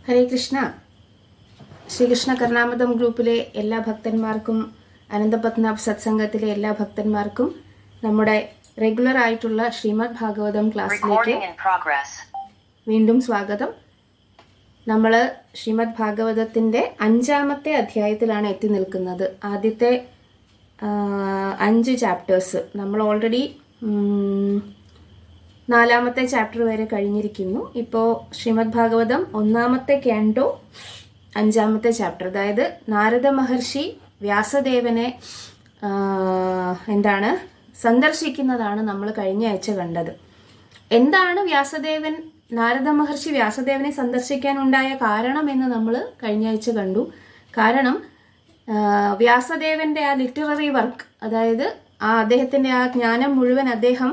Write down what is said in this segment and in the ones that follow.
ഹരേ കൃഷ്ണ. ശ്രീകൃഷ്ണ കർണാമൃതം ഗ്രൂപ്പിലെ എല്ലാ ഭക്തന്മാർക്കും അനന്തപത്മനാഭ് സത്സംഗത്തിലെ എല്ലാ ഭക്തന്മാർക്കും നമ്മുടെ റെഗുലർ ആയിട്ടുള്ള ശ്രീമദ് ഭാഗവതം ക്ലാസ്സിലേക്ക് വീണ്ടും സ്വാഗതം. നമ്മൾ ശ്രീമദ് ഭാഗവതത്തിൻ്റെ 5-ാമത്തെ അധ്യായത്തിലാണ് എത്തി നിൽക്കുന്നത്. ആദ്യത്തെ 5 ചാപ്റ്റേഴ്സ് നമ്മൾ ഓൾറെഡി 4-ാമത്തെ ചാപ്റ്റർ വരെ കഴിഞ്ഞിരിക്കുന്നു. ഇപ്പോൾ ശ്രീമദ് ഭാഗവതം 1-ാമത്തെ ക്യാൻഡോ 5-ാമത്തെ ചാപ്റ്റർ, അതായത് നാരദ മഹർഷി വ്യാസദേവനെ സന്ദർശിക്കുന്നതാണ് നമ്മൾ കഴിഞ്ഞ ആഴ്ച കണ്ടത്. എന്താണ് നാരദ മഹർഷി വ്യാസദേവനെ സന്ദർശിക്കാനുണ്ടായ കാരണം എന്ന് നമ്മൾ കഴിഞ്ഞ ആഴ്ച കണ്ടു. കാരണം വ്യാസദേവന്റെ ആ ലിറ്റററി വർക്ക്, അതായത് അദ്ദേഹത്തിൻ്റെ ആ ജ്ഞാനം മുഴുവൻ അദ്ദേഹം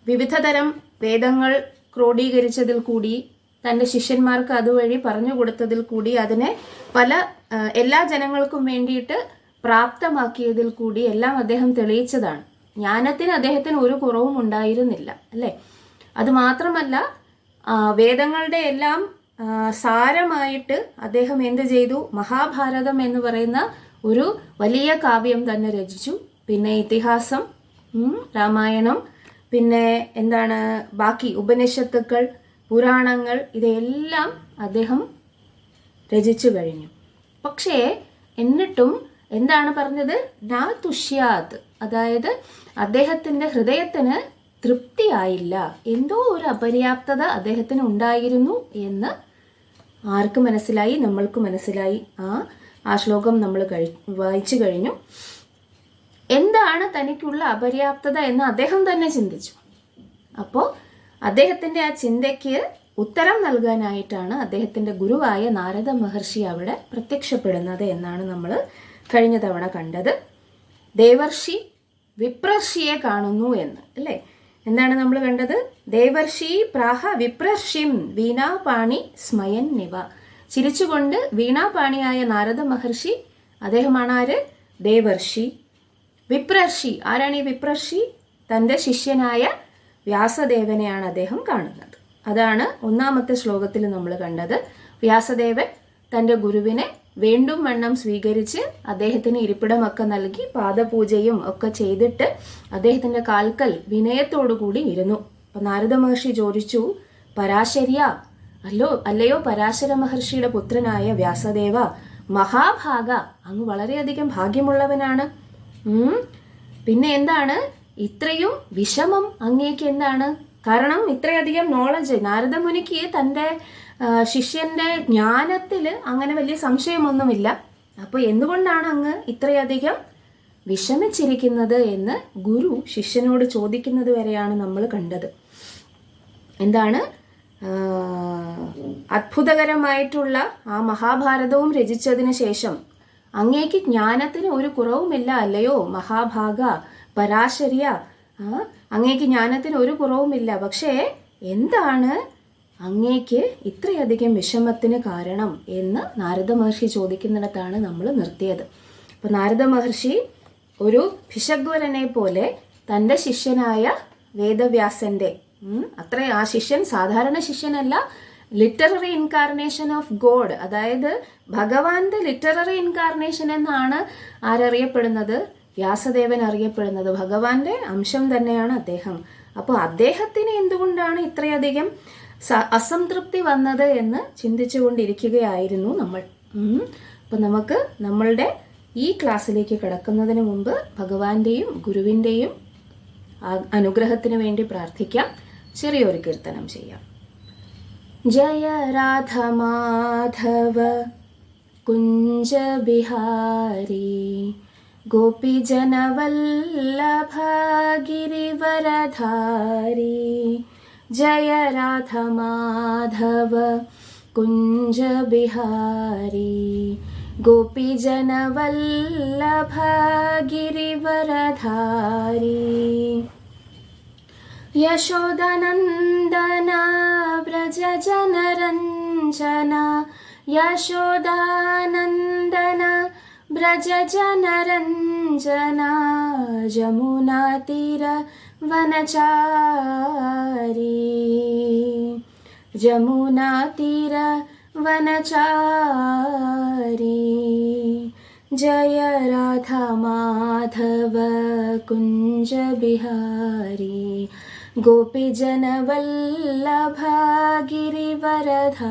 വിവിധ തരം വേദങ്ങൾ ക്രോഡീകരിച്ചതിൽ കൂടി, തൻ്റെ ശിഷ്യന്മാർക്ക് അതുവഴി പറഞ്ഞു കൊടുത്തതിൽ കൂടി, അതിനെ എല്ലാ ജനങ്ങൾക്കും വേണ്ടിയിട്ട് പ്രാപ്തമാക്കിയതിൽ കൂടി എല്ലാം അദ്ദേഹം തെളിയിച്ചതാണ്. ജ്ഞാനത്തിന് അദ്ദേഹത്തിന് ഒരു കുറവും ഉണ്ടായിരുന്നില്ല, അല്ലേ? അതുമാത്രമല്ല, വേദങ്ങളുടെ എല്ലാം സാരമായിട്ട് അദ്ദേഹം എന്ത് ചെയ്തു? മഹാഭാരതം എന്ന് പറയുന്ന ഒരു വലിയ കാവ്യം തന്നെ രചിച്ചു. പിന്നെ ഇതിഹാസം, രാമായണം, പിന്നെ ബാക്കി ഉപനിഷത്തുക്കൾ, പുരാണങ്ങൾ, ഇതെല്ലാം അദ്ദേഹം രചിച്ചു കഴിഞ്ഞു. പക്ഷേ എന്നിട്ടും എന്താണ് പറഞ്ഞത്? നാ തുഷ്യാത്, അതായത് അദ്ദേഹത്തിൻ്റെ ഹൃദയത്തിന് തൃപ്തിയായില്ല. എന്തോ ഒരു അപര്യാപ്തത അദ്ദേഹത്തിന് ഉണ്ടായിരുന്നു എന്ന് ആർക്ക് മനസ്സിലായി? നമ്മൾക്ക് മനസ്സിലായി. ആ ശ്ലോകം നമ്മൾ വായിച്ചു കഴിഞ്ഞു. എന്താണ് തനിക്കുള്ള അപര്യാപ്തത എന്ന് അദ്ദേഹം തന്നെ ചിന്തിച്ചു. അപ്പോൾ അദ്ദേഹത്തിൻ്റെ ആ ചിന്തയ്ക്ക് ഉത്തരം നൽകാനായിട്ടാണ് അദ്ദേഹത്തിൻ്റെ ഗുരുവായ നാരദ മഹർഷി അവിടെ പ്രത്യക്ഷപ്പെടുന്നത് എന്നാണ് നമ്മൾ കഴിഞ്ഞ തവണ കണ്ടത്. ദേവർഷി വിപ്രർഷിയെ കാണുന്നു എന്ന്, അല്ലേ? എന്താണ് നമ്മൾ കണ്ടത്? ദേവർഷി പ്രാഹ വിപ്രർഷിം വീണാപാണി സ്മയൻ നിവ. ചിരിച്ചുകൊണ്ട് വീണാപാണിയായ നാരദ മഹർഷി, അദ്ദേഹമാണ് ആര്? ദേവർഷി. വിപ്രർഷി ആരാണ്? ഈ വിപ്രർഷി തൻ്റെ ശിഷ്യനായ വ്യാസദേവനെയാണ് അദ്ദേഹം കാണുന്നത്. അതാണ് 1-ാമത്തെ ശ്ലോകത്തിൽ നമ്മൾ കണ്ടത്. വ്യാസദേവൻ തൻ്റെ ഗുരുവിനെ വേണ്ടും വണ്ണം സ്വീകരിച്ച് അദ്ദേഹത്തിന് ഇരിപ്പിടമൊക്കെ നൽകി പാദപൂജയും ഒക്കെ ചെയ്തിട്ട് അദ്ദേഹത്തിൻ്റെ കാൽക്കൽ വിനയത്തോടു കൂടി ഇരുന്നു. അപ്പം നാരദ മഹർഷി ചോദിച്ചു, അല്ലയോ പരാശര മഹർഷിയുടെ പുത്രനായ വ്യാസദേവ, മഹാഭാഗ, അങ്ങ് വളരെയധികം ഭാഗ്യമുള്ളവനാണ്. പിന്നെ എന്താണ് ഇത്രയും വിഷമം അങ്ങേക്ക്? എന്താണ് കാരണം? ഇത്രയധികം നോളജ്. നാരദമുനിക്ക് തൻ്റെ ശിഷ്യന്റെ ജ്ഞാനത്തിൽ അങ്ങനെ വലിയ സംശയമൊന്നുമില്ല. അപ്പോൾ എന്തുകൊണ്ടാണ് അങ്ങ് ഇത്രയധികം വിഷമിച്ചിരിക്കുന്നത് എന്ന് ഗുരു ശിഷ്യനോട് ചോദിക്കുന്നത് വരെയാണ് നമ്മൾ കണ്ടത്. എന്താണ് അത്ഭുതകരമായിട്ടുള്ള ആ മഹാഭാരതവും രചിച്ചതിന് ശേഷം അങ്ങേക്ക് ജ്ഞാനത്തിന് ഒരു കുറവുമില്ല, അല്ലയോ മഹാഭാഗ പരാശര്യ, അങ്ങേക്ക് ജ്ഞാനത്തിന് ഒരു കുറവുമില്ല. പക്ഷേ എന്താണ് അങ്ങേക്ക് ഇത്രയധികം വിഷമത്തിന് കാരണം എന്ന് നാരദ മഹർഷി ചോദിക്കുന്നിടത്താണ് നമ്മൾ നിർത്തിയത്. അപ്പോൾ നാരദ മഹർഷി ഒരു ഭിഷഗ്വരനെ പോലെ തൻ്റെ ശിഷ്യനായ വേദവ്യാസന്റെ ആ ശിഷ്യൻ സാധാരണ ശിഷ്യനല്ല, ലിറ്റററി ഇൻകാർണേഷൻ ഓഫ് ഗോഡ്, അതായത് ഭഗവാന്റെ ലിറ്റററി ഇൻകാർണേഷൻ എന്നാണ് ആരറിയപ്പെടുന്നത്? വ്യാസദേവൻ അറിയപ്പെടുന്നത്. ഭഗവാന്റെ അംശം തന്നെയാണ് അദ്ദേഹം. അപ്പോൾ അദ്ദേഹത്തിന് എന്തുകൊണ്ടാണ് ഇത്രയധികം അസംതൃപ്തി വന്നത് എന്ന് ചിന്തിച്ചുകൊണ്ടിരിക്കുകയായിരുന്നു നമ്മൾ. അപ്പോൾ നമുക്ക് നമ്മളുടെ ഈ ക്ലാസ്സിലേക്ക് കിടക്കുന്നതിന് മുമ്പ് ഭഗവാന്റെയും ഗുരുവിൻ്റെയും അനുഗ്രഹത്തിന് വേണ്ടി പ്രാർത്ഥിക്കാം. ചെറിയൊരു കീർത്തനം ചെയ്യാം. ജയ രാധ മാധവ കുഞ്ച ബിഹാരി ഗോപിജനവല്ലഭ ഗിരിവരധാരി. ജയ രാധ മാധവ കുഞ്ച ബിഹാരി ഗോപിജനവല്ലഭ ഗിരിവരധാരി. യശോദനന്ദന വ്രജ ജനരഞ്ജന, യശോദാനന്ദന വ്രജ ജനരഞ്ജന. ജമുനാതീര വനചാരി, ജമുനാതീര वनचारी जय राधा माधव कुंज बिहारी गोपीजन वल्लभ गिरिवरधारी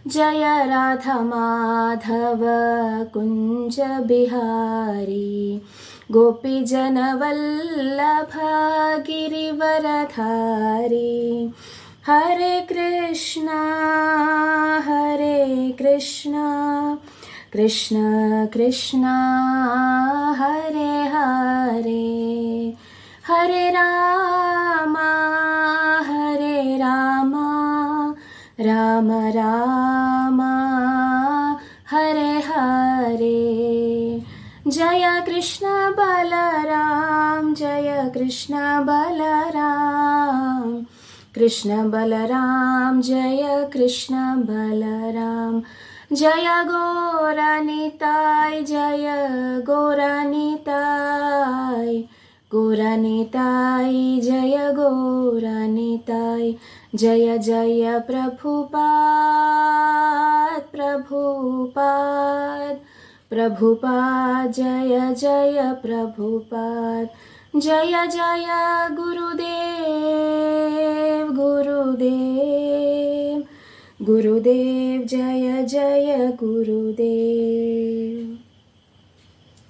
जय राधा माधव कुंज बिहारी गोपीजन वल्लभ गिरिवरधारी हरे कृष्णा कृष्ण कृष्ण हरे हरे हरे राम राम राम हरे हरे जय कृष्ण बलराम कृष्ण बलराम जय कृष्ण बलराम जय गौरानिताय गौरानिताय जय गौरानिताय जय जय प्रभुपाद जय जय प्रभुपाद जय जय गुरुदेव जय जय गुरुदेव।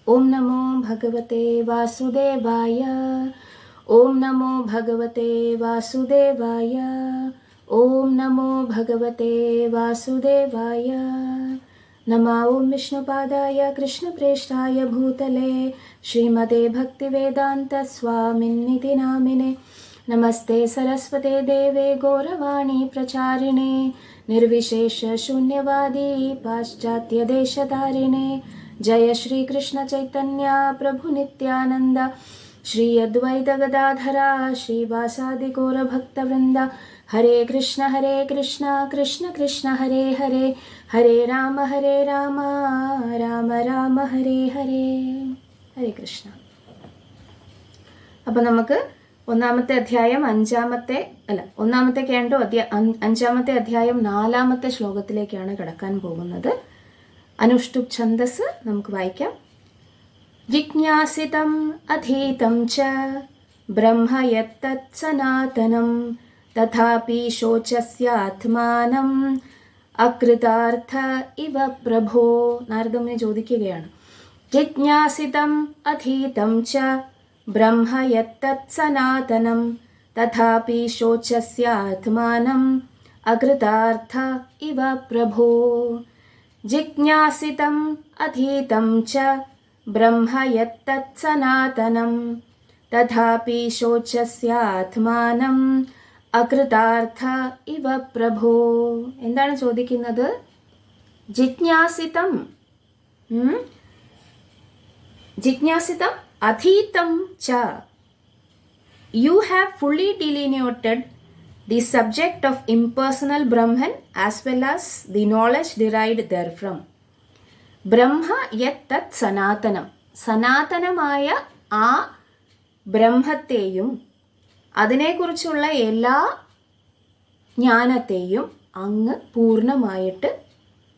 ओम नमो भगवते वासुदेवाय ओम नमो भगवते वासुदेवाय ओम नमो भगवते वासुदेवाय नमः। ओम विष्णुपादाय कृष्णप्रेष्ठाय भूतले श्रीमते भक्तिवेदांत स्वामिन्निति नामिने नमस्ते सरस्वते देवे गौरवाणी प्रचारिणे निर्विशेष शून्यवादी पाश्चात्य देशतारिणे जय श्री कृष्ण चैतन्य प्रभु नित्यानंद श्री अद्वैत गदाधरा श्रीवासादि गौर भक्तवृंद हरे कृष्ण कृष्ण कृष्ण हरे हरे हरे राम राम राम हरे हरे हरे कृष्ण। അപ്പം നമുക്ക് ഒന്നാമത്തെ അധ്യായം ഒന്നാമത്തെ കേണ്ടോ അഞ്ചാമത്തെ അധ്യായം 4-ാമത്തെ ശ്ലോകത്തിലേക്കാണ് കടക്കാൻ പോകുന്നത്. അനുഷ്ടുപ് ഛന്ദസ് നമുക്ക് വായിക്കാം. ജിജ്ഞാസിതം അധീതം ച ബ്രഹ്മ യത്തത് സനാതനം തഥാപി ശോചസ്യാത്മാനം അകൃതാർത്ഥ ഇവ പ്രഭോ. നാരദമുനി ചോദിക്കുകയാണ്, ജിജ്ഞാസിതം അധീതം ച ബ്രഹ്മ യത്തത് സനാതനം തഥാപി ശോചസ്യാത്മാനം അകൃതാർത്ഥ ഇവ പ്രഭോ. ജിജ്ഞാസിതം അധീതം ച ബ്രഹ്മ യത്തത് സനാതനം തഥാപി ശോചസ്യാത്മാനം അകൃതാർത്ഥ ഇവ പ്രഭോ. എന്താണ് ചോദിക്കുന്നത്? ജിജ്ഞാസിതം അധീതം ച. You have fully delineated the subject of impersonal Brahman as well as the knowledge derived therefrom. ബ്രഹ്മ യത് സനാതനം, സനാതനമായ ആ ബ്രഹ്മത്തെയും അതിനെക്കുറിച്ചുള്ള എല്ലാ ജ്ഞാനത്തെയും അങ്ങ് പൂർണ്ണമായിട്ട്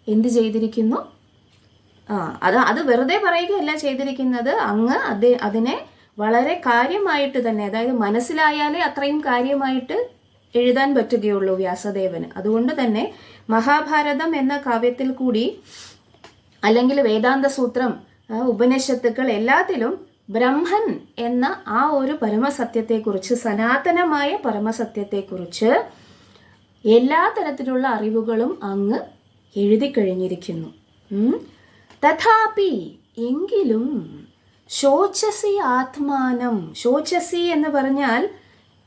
എന്ത് ചെയ്തിരിക്കുന്നു? അത് വെറുതെ പറയുകയല്ല ചെയ്തിരിക്കുന്നത്. അങ്ങ് അതിനെ വളരെ കാര്യമായിട്ട് തന്നെ, അതായത് മനസ്സിലായാലേ അത്രയും കാര്യമായിട്ട് എഴുതാൻ പറ്റുകയുള്ളൂ വ്യാസദേവന്. അതുകൊണ്ട് തന്നെ മഹാഭാരതം എന്ന കാവ്യത്തിൽ കൂടി, അല്ലെങ്കിൽ വേദാന്ത സൂത്രം, ഉപനിഷത്തുക്കൾ എല്ലാത്തിലും ബ്രഹ്മൻ എന്ന ആ ഒരു പരമസത്യത്തെക്കുറിച്ച്, സനാതനമായ പരമസത്യത്തെക്കുറിച്ച് എല്ലാ തരത്തിലുള്ള അറിവുകളും അങ്ങ് എഴുതി കഴിഞ്ഞിരിക്കുന്നു. തഥാപി എങ്കിലും ശോചസി ആത്മാനം. ശോചസി എന്ന് പറഞ്ഞാൽ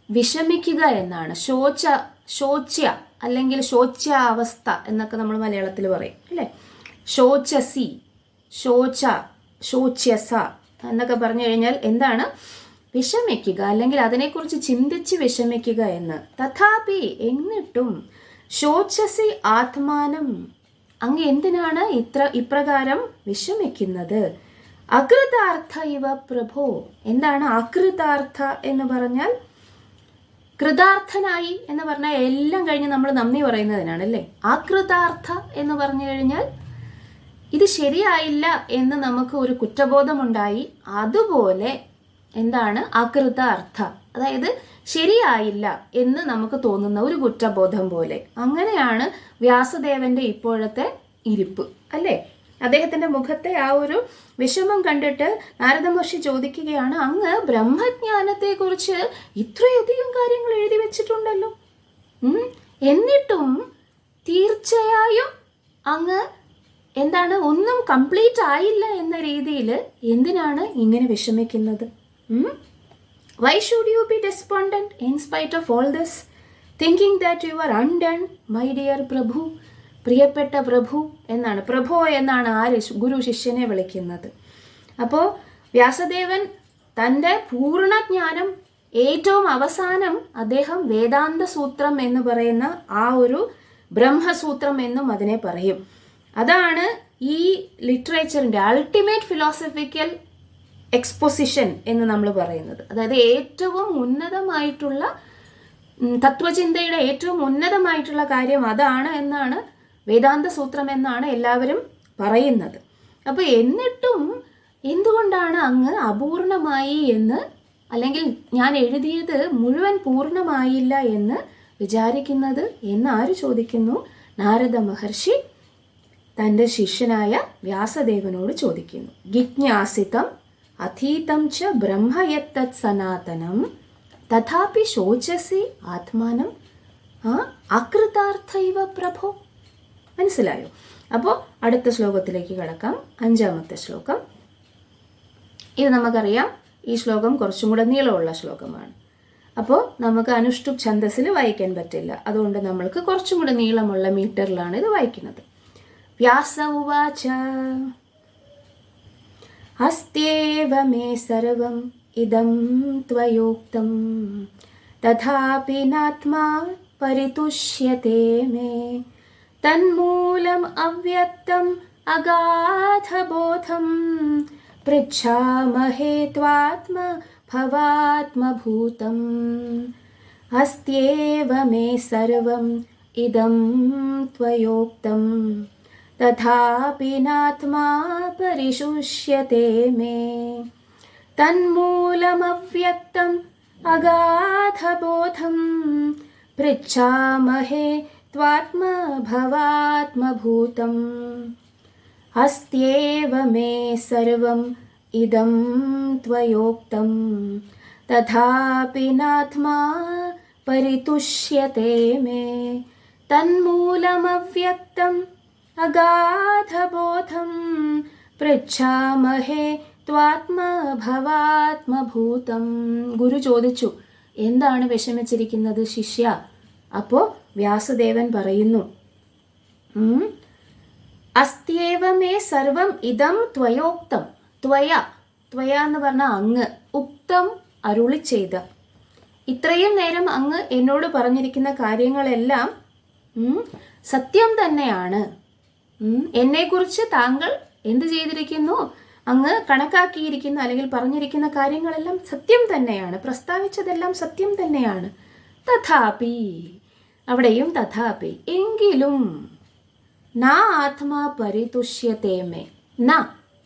വിഷമിക്കുക എന്നാണ്. ശോച്യ അല്ലെങ്കിൽ ശോച്യാവസ്ഥ എന്നൊക്കെ നമ്മൾ മലയാളത്തിൽ പറയും അല്ലേ. ശോചസി, ശോച്യസ എന്നൊക്കെ പറഞ്ഞു കഴിഞ്ഞാൽ എന്താണ്? വിഷമിക്കുക, അല്ലെങ്കിൽ അതിനെക്കുറിച്ച് ചിന്തിച്ച് വിഷമിക്കുക എന്ന്. തഥാപി എന്നിട്ടും ശോചസി ആത്മാനം, അങ്ങ് എന്തിനാണ് ഇപ്രകാരം വിഷമിക്കുന്നത്? അകൃതാർത്ഥ ഇവ പ്രഭോ. എന്താണ് അകൃതാർത്ഥ എന്ന് പറഞ്ഞാൽ? കൃതാർത്ഥനായി എന്ന് പറഞ്ഞാൽ എല്ലാം കഴിഞ്ഞ് നമ്മൾ നന്ദി പറയുന്നതിനാണ് അല്ലേ. അകൃതാർത്ഥ എന്ന് പറഞ്ഞു കഴിഞ്ഞാൽ ഇത് ശരിയായില്ല എന്ന് നമുക്ക് ഒരു കുറ്റബോധമുണ്ടായി. അതുപോലെ എന്താണ് അകൃതാർത്ഥ, അതായത് ശരിയായില്ല എന്ന് നമുക്ക് തോന്നുന്ന ഒരു കുറ്റബോധം പോലെ. അങ്ങനെയാണ് വ്യാസദേവന്റെ ഇപ്പോഴത്തെ ഇരിപ്പ് അല്ലേ. അദ്ദേഹത്തിന്റെ മുഖത്തെ ആ ഒരു വിഷമം കണ്ടിട്ട് നാരദ മഹർഷി ചോദിക്കുകയാണ്, അങ്ങ് ബ്രഹ്മജ്ഞാനത്തെക്കുറിച്ച് ഇത്രയധികം കാര്യങ്ങൾ എഴുതി വെച്ചിട്ടുണ്ടല്ലോ, എന്നിട്ടും തീർച്ചയായും അങ്ങ് എന്താണ് ഒന്നും കംപ്ലീറ്റ് ആയില്ല എന്ന രീതിയിൽ എന്തിനാണ് ഇങ്ങനെ വിഷമിക്കുന്നത്? Why should you be despondent in spite of all this, thinking that you are undone, my dear Prabhu? പ്രിയപ്പെട്ട പ്രഭു എന്നാണ്, പ്രഭോ എന്നാണ് ഗുരു ശിഷ്യനെ വിളിക്കുന്നത്. അപ്പോൾ വ്യാസദേവൻ തൻ്റെ പൂർണ്ണജ്ഞാനം ഏറ്റവും അവസാനം അദ്ദേഹം വേദാന്ത സൂത്രം എന്ന് പറയുന്ന ആ ഒരു ബ്രഹ്മസൂത്രം എന്നും അതിനെ പറയും. അതാണ് ഈ ലിറ്ററേച്ചറിൻ്റെ അൾട്ടിമേറ്റ് ഫിലോസഫിക്കൽ എക്സ്പോസിഷൻ എന്ന് നമ്മൾ പറയുന്നത്. അതായത് ഏറ്റവും ഉന്നതമായിട്ടുള്ള തത്വചിന്തയുടെ ഏറ്റവും ഉന്നതമായിട്ടുള്ള കാര്യം അതാണ് എന്നാണ് വേദാന്ത സൂത്രം എന്നാണ് എല്ലാവരും പറയുന്നത്. അപ്പോൾ എന്നിട്ടും എന്തുകൊണ്ടാണ് അങ്ങ് അപൂർണമായി എന്ന്, അല്ലെങ്കിൽ ഞാൻ എഴുതിയത് മുഴുവൻ പൂർണ്ണമായില്ല എന്ന് വിചാരിക്കുന്നത് എന്ന് ആര് ചോദിക്കുന്നു? നാരദ മഹർഷി തൻ്റെ ശിഷ്യനായ വ്യാസദേവനോട് ചോദിക്കുന്നു. ജിജ്ഞാസിതം അധീതം ച ബ്രഹ്മയത്തത് സനാതനം തഥാപി ശോചസി ആത്മാനം അകൃതാർത്ഥൈവ പ്രഭോ. മനസ്സിലായോ? അപ്പോൾ അടുത്ത ശ്ലോകത്തിലേക്ക് കടക്കാം. 5-ാമത്തെ ശ്ലോകം. ഇത് നമുക്കറിയാം, ഈ ശ്ലോകം കുറച്ചും കൂടെ നീളമുള്ള ശ്ലോകമാണ്. അപ്പോൾ നമുക്ക് അനുഷ്ടുപ് ഛന്ദസ്സിൽ വായിക്കാൻ പറ്റില്ല, അതുകൊണ്ട് നമ്മൾക്ക് കുറച്ചും കൂടെ നീളമുള്ള മീറ്ററിലാണ് ഇത് വായിക്കുന്നത്. വ്യാസ ഉവാച അസ്ത്യേവ മേ സർവം ഇദം ത്വയോക്തം തഥാപി നാത്മാ പരിതുഷ്യത്തെ മേ തന്മൂലം അവ്യക്തം അഗാധബോധം പൃച്ഛാമഹേ ത്വാത്മ ഭവാത്മഭൂതം. അസ്ത്യേവ മേ സർവം ഇദം ത്വയോക്തം തഥാപി നാത്മാ പരിശുഷ്യത്തെ മേ തന്മൂലമവ്യക്തം അഗാധബോധം പൃച്ഛാമഹേ ത്വാത്മ ഭവാത്മഭൂതം. അസ്ത്യേവ മേ സർവം ഇദം ത്വയോക്തം തഥാപി നാത്മാ പരിതുഷ്യത്തെ മേ തന്മൂലമവ്യക്തം അഗാധബോധം പൃച്ഛാമഹേ ത്വാത്മ ഭവാത്മഭൂതം. ഗുരു ചോദിച്ചു, എന്താണ് വിഷമിച്ചിരിക്കുന്നത് ശിഷ്യ? അപ്പോൾ വ്യാസദേവൻ പറയുന്നു, അസ്ത്യേവ മേ സർവം ഇദം ത്വയോക്തം. ത്വയ എന്ന് പറഞ്ഞാൽ അങ്ങ്, ഉക്തം അരുളി ചെയ്ത. ഇത്രയും നേരം അങ്ങ് എന്നോട് പറഞ്ഞിരിക്കുന്ന കാര്യങ്ങളെല്ലാം സത്യം തന്നെയാണ്. എന്നെക്കുറിച്ച് താങ്കൾ എന്ത് ചെയ്തിരിക്കുന്നു? അങ്ങ് കണക്കാക്കിയിരിക്കുന്ന അല്ലെങ്കിൽ പറഞ്ഞിരിക്കുന്ന കാര്യങ്ങളെല്ലാം സത്യം തന്നെയാണ്, പ്രസ്താവിച്ചതെല്ലാം സത്യം തന്നെയാണ്. തഥാപി, അവിടെയും തഥാപി, എങ്കിലും നാ ആത്മാ പരിതുഷ്യത്തെ മേ, ന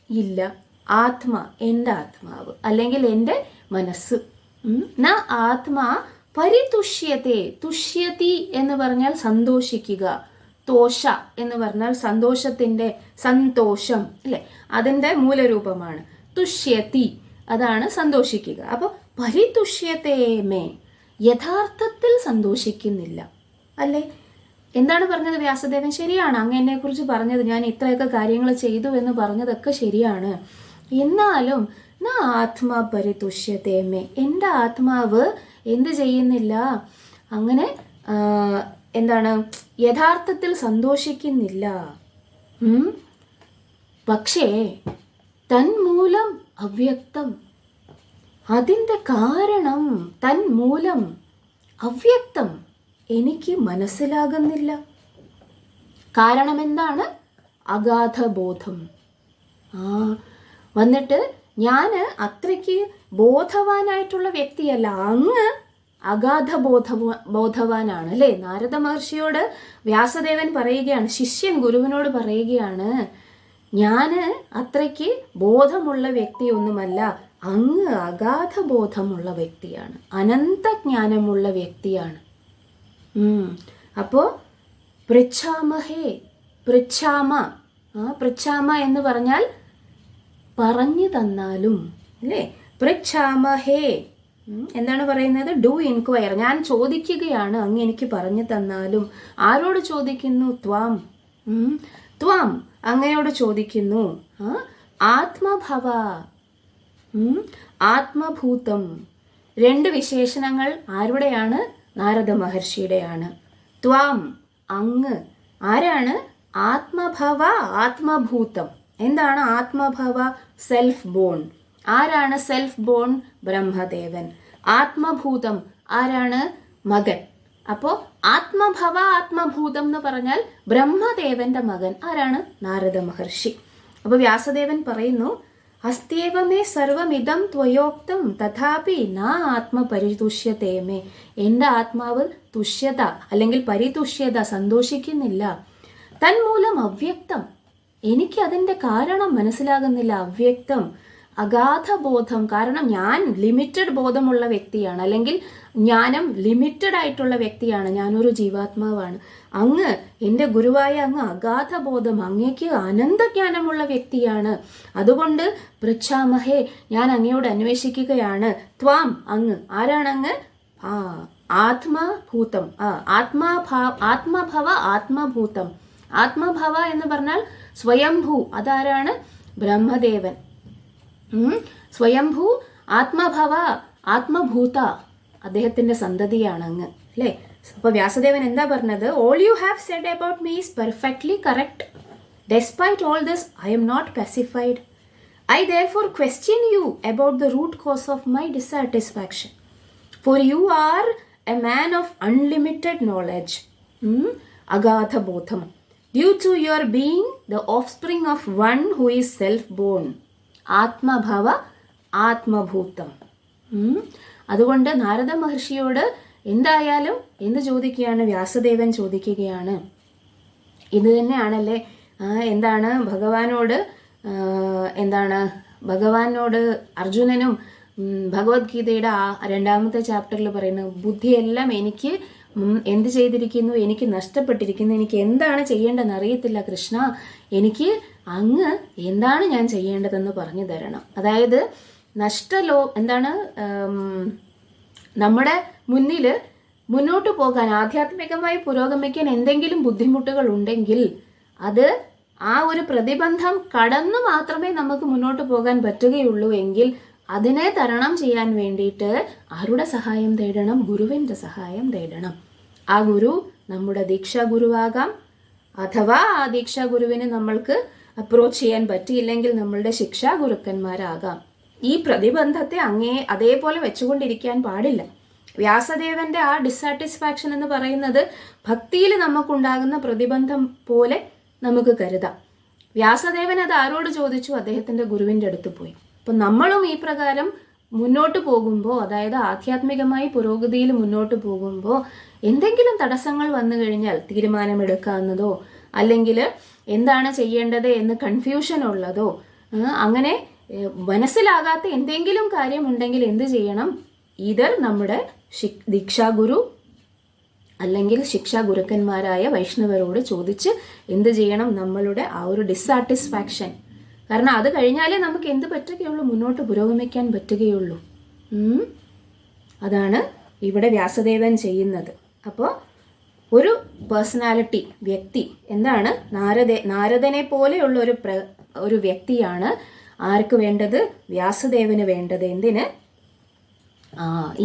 ഇല്ല, ആത്മ എൻ്റെ ആത്മാവ് അല്ലെങ്കിൽ എൻ്റെ മനസ്സ്, ന ആത്മാ പരിതുഷ്യത്തെ. തുഷ്യതി എന്ന് പറഞ്ഞാൽ സന്തോഷിക്കുക, തോഷ എന്ന് പറഞ്ഞാൽ സന്തോഷത്തിൻ്റെ സന്തോഷം അല്ലേ, അതിൻ്റെ മൂലരൂപമാണ് തുഷ്യതി, അതാണ് സന്തോഷിക്കുക. അപ്പോൾ പരിതുഷ്യത്തെ മേ, യഥാർത്ഥത്തിൽ സന്തോഷിക്കുന്നില്ല അല്ലേ. എന്താണ് പറഞ്ഞത് വ്യാസദേവൻ? ശരിയാണ്, അങ്ങ് എന്നെക്കുറിച്ച് പറഞ്ഞത്, ഞാൻ ഇത്രയൊക്കെ കാര്യങ്ങൾ ചെയ്തു എന്ന് പറഞ്ഞതൊക്കെ ശരിയാണ്. എന്നാലും നാ ആത്മാ പരിതുഷ്യത്തെ മേ, എൻ്റെ ആത്മാവ് എന്ത് ചെയ്യുന്നില്ല, അങ്ങനെ എന്താണ് യഥാർത്ഥത്തിൽ സന്തോഷിക്കുന്നില്ല. പക്ഷേ തന്മൂലം അവ്യക്തം, അതിൻ്റെ കാരണം തന്മൂലം അവ്യക്തം, എനിക്ക് മനസ്സിലാകുന്നില്ല. കാരണം എന്താണ്? അഗാധബോധം. വന്നിട്ട് ഞാൻ അത്രയ്ക്ക് ബോധവാനായിട്ടുള്ള വ്യക്തിയല്ല, അങ്ങ് അഗാധ ബോധവാനാണ് അല്ലേ. നാരദ മഹർഷിയോട് വ്യാസദേവൻ പറയുകയാണ്, ശിഷ്യൻ ഗുരുവിനോട് പറയുകയാണ്, ഞാൻ അത്രയ്ക്ക് ബോധമുള്ള വ്യക്തിയൊന്നുമല്ല, അങ്ങ് അഗാധ ബോധമുള്ള വ്യക്തിയാണ്, അനന്തജ്ഞാനമുള്ള വ്യക്തിയാണ്. അപ്പോൾ പൃച്ഛാമഹേ, പൃച്ഛാമ എന്ന് പറഞ്ഞാൽ പറഞ്ഞു തന്നാലും അല്ലേ. പൃച്ഛാമഹേ എന്താണ് പറയുന്നത്? ഡു ഇൻക്വയർ, ഞാൻ ചോദിക്കുകയാണ്, അങ്ങ് എനിക്ക് പറഞ്ഞു തന്നാലും. ആരോട് ചോദിക്കുന്നു? ത്വാം അങ്ങയോട് ചോദിക്കുന്നു. ആത്മഭവ, ആത്മഭൂതം. രണ്ട് വിശേഷണങ്ങൾ ആരുടെയാണ്? നാരദ മഹർഷിയുടെയാണ്. ത്വാം അങ്ങ്, ആരാണ്? ആത്മഭവ, ആത്മഭൂതം. എന്താണ് ആത്മഭവ? Self born. ആരാണ് സെൽഫ് ബോൺ? ബ്രഹ്മദേവൻ. ആത്മഭൂതം ആരാണ്? മകൻ. അപ്പോൾ ആത്മഭവ ആത്മഭൂതം എന്ന് പറഞ്ഞാൽ ബ്രഹ്മദേവന്റെ മകൻ ആരാണ്? നാരദ മഹർഷി. അപ്പോൾ വ്യാസദേവൻ പറയുന്നു, അസ്തേവമേ സർവമിതം ത്വയോക്തം തഥാപി നാ ആത്മപരിതുഷ്യതേമേ. എൻ്റെ ആത്മാവ് തുഷ്യത അല്ലെങ്കിൽ പരിതുഷ്യത, സന്തോഷിക്കുന്നില്ല. തന്മൂലം അവ്യക്തം, എനിക്ക് അതിൻ്റെ കാരണം മനസ്സിലാകുന്നില്ല. അവ്യക്തം, അഗാധ ബോധം. കാരണം ഞാൻ ലിമിറ്റഡ് ബോധമുള്ള വ്യക്തിയാണ്, അല്ലെങ്കിൽ ജ്ഞാനം ലിമിറ്റഡ് ആയിട്ടുള്ള വ്യക്തിയാണ്. ഞാനൊരു ജീവാത്മാവാണ്. അങ്ങ് എൻ്റെ ഗുരുവായ അങ്ങ് അഗാധ ബോധം, അങ്ങേക്ക് അനന്തജ്ഞാനമുള്ള വ്യക്തിയാണ്. അതുകൊണ്ട് പൃച്ഛാമഹേ, ഞാൻ അങ്ങയോട് അന്വേഷിക്കുകയാണ്. ത്വാം അങ്ങ്, ആരാണങ്ങ്? ആത്മഭൂതം, ആത്മഭവ ആത്മഭൂതം. ആത്മഭവ എന്ന് പറഞ്ഞാൽ സ്വയംഭൂ, അതാരാണ്? ബ്രഹ്മദേവൻ. സ്വയംഭൂ, ആത്മഭവ, ആത്മഭൂത, അദ്ദേഹത്തിന്റെ സന്തതിയാണ് അങ്ങ് അല്ലേ. അപ്പൊ വ്യാസദേവൻ എന്താ പറഞ്ഞത്? All you have said about me is perfectly correct. Despite all this I am not pacified. I therefore question you about the root cause of my dissatisfaction. For you are a man of unlimited knowledge, agatha bodham, due to your being the offspring of one who is self-born. ആത്മഭവ ആത്മഭൂതം. അതുകൊണ്ട് നാരദ മഹർഷിയോട് എന്തായാലും എന്ത് ചോദിക്കുകയാണ്? വ്യാസദേവൻ ചോദിക്കുകയാണ്. ഇത് തന്നെയാണല്ലേ എന്താണ് ഭഗവാനോട് അർജുനനും ഭഗവത്ഗീതയുടെ രണ്ടാമത്തെ ചാപ്റ്ററിൽ പറയുന്നത്, ബുദ്ധിയെല്ലാം എനിക്ക് എന്ത് ചെയ്തിരിക്കുന്നു? എനിക്ക് നഷ്ടപ്പെട്ടിരിക്കുന്നു. എനിക്ക് എന്താണ് ചെയ്യേണ്ടതെന്ന് അറിയത്തില്ല കൃഷ്ണ. എനിക്ക് അങ്ങ് എന്താണ് ഞാൻ ചെയ്യേണ്ടതെന്ന് പറഞ്ഞു തരണം. അതായത് നമ്മുടെ മുന്നിൽ മുന്നോട്ട് പോകാൻ, ആധ്യാത്മികമായി പുരോഗമിക്കാൻ എന്തെങ്കിലും ബുദ്ധിമുട്ടുകൾ ഉണ്ടെങ്കിൽ അത് ആ ഒരു പ്രതിബന്ധം കടന്നു മാത്രമേ നമുക്ക് മുന്നോട്ട് പോകാൻ പറ്റുകയുള്ളൂ. എങ്കിൽ അതിനെ തരണം ചെയ്യാൻ വേണ്ടിയിട്ട് ആരുടെ സഹായം തേടണം? ഗുരുവിൻ്റെ സഹായം തേടണം. ആ ഗുരു നമ്മുടെ ദീക്ഷാ ഗുരുവാകാം, അഥവാ ആ ദീക്ഷാ ഗുരുവിനെ നമ്മൾക്ക് അപ്രോച്ച് ചെയ്യാൻ പറ്റിയില്ലെങ്കിൽ നമ്മളുടെ ശിക്ഷാ ഗുരുക്കന്മാരാകാം. ഈ പ്രതിബന്ധത്തെ അതേപോലെ വെച്ചുകൊണ്ടിരിക്കാൻ പാടില്ല. വ്യാസദേവന്റെ ആ ഡിസാറ്റിസ്ഫാക്ഷൻ എന്ന് പറയുന്നത് ഭക്തിയിൽ നമുക്കുണ്ടാകുന്ന പ്രതിബന്ധം പോലെ നമുക്ക് കരുതാം. വ്യാസദേവൻ അത് ആരോട് ചോദിച്ചു? അദ്ദേഹത്തിന്റെ ഗുരുവിൻ്റെ അടുത്ത് പോയി. അപ്പം നമ്മളും ഈ പ്രകാരം മുന്നോട്ട് പോകുമ്പോൾ, അതായത് ആധ്യാത്മികമായി പുരോഗതിയിൽ മുന്നോട്ട് പോകുമ്പോൾ എന്തെങ്കിലും തടസ്സങ്ങൾ വന്നു കഴിഞ്ഞാൽ തീരുമാനമെടുക്കാവുന്നതോ അല്ലെങ്കിൽ എന്താണ് ചെയ്യേണ്ടത് എന്ന് കൺഫ്യൂഷൻ ഉള്ളതോ അങ്ങനെ മനസ്സിലാകാത്ത എന്തെങ്കിലും കാര്യമുണ്ടെങ്കിൽ എന്ത് ചെയ്യണം? ഈതർ നമ്മുടെ ദീക്ഷാഗുരു അല്ലെങ്കിൽ ശിക്ഷാ ഗുരുക്കന്മാരായ വൈഷ്ണവരോട് ചോദിച്ച് എന്ത് ചെയ്യണം? നമ്മളുടെ ആ ഒരു ഡിസാറ്റിസ്ഫാക്ഷൻ, കാരണം അത് കഴിഞ്ഞാലേ നമുക്ക് എന്ത് പറ്റുകയുള്ളൂ? മുന്നോട്ട് പുരോഗമിക്കാൻ പറ്റുകയുള്ളൂ. അതാണ് ഇവിടെ വ്യാസദേവൻ ചെയ്യുന്നത്. അപ്പോൾ ഒരു പേഴ്സണാലിറ്റി, വ്യക്തി എന്താണ്? നാരദനെ പോലെയുള്ള ഒരു വ്യക്തിയാണ് ആർക്ക് വേണ്ടത്? വ്യാസദേവന് വേണ്ടത്. എന്തിന്?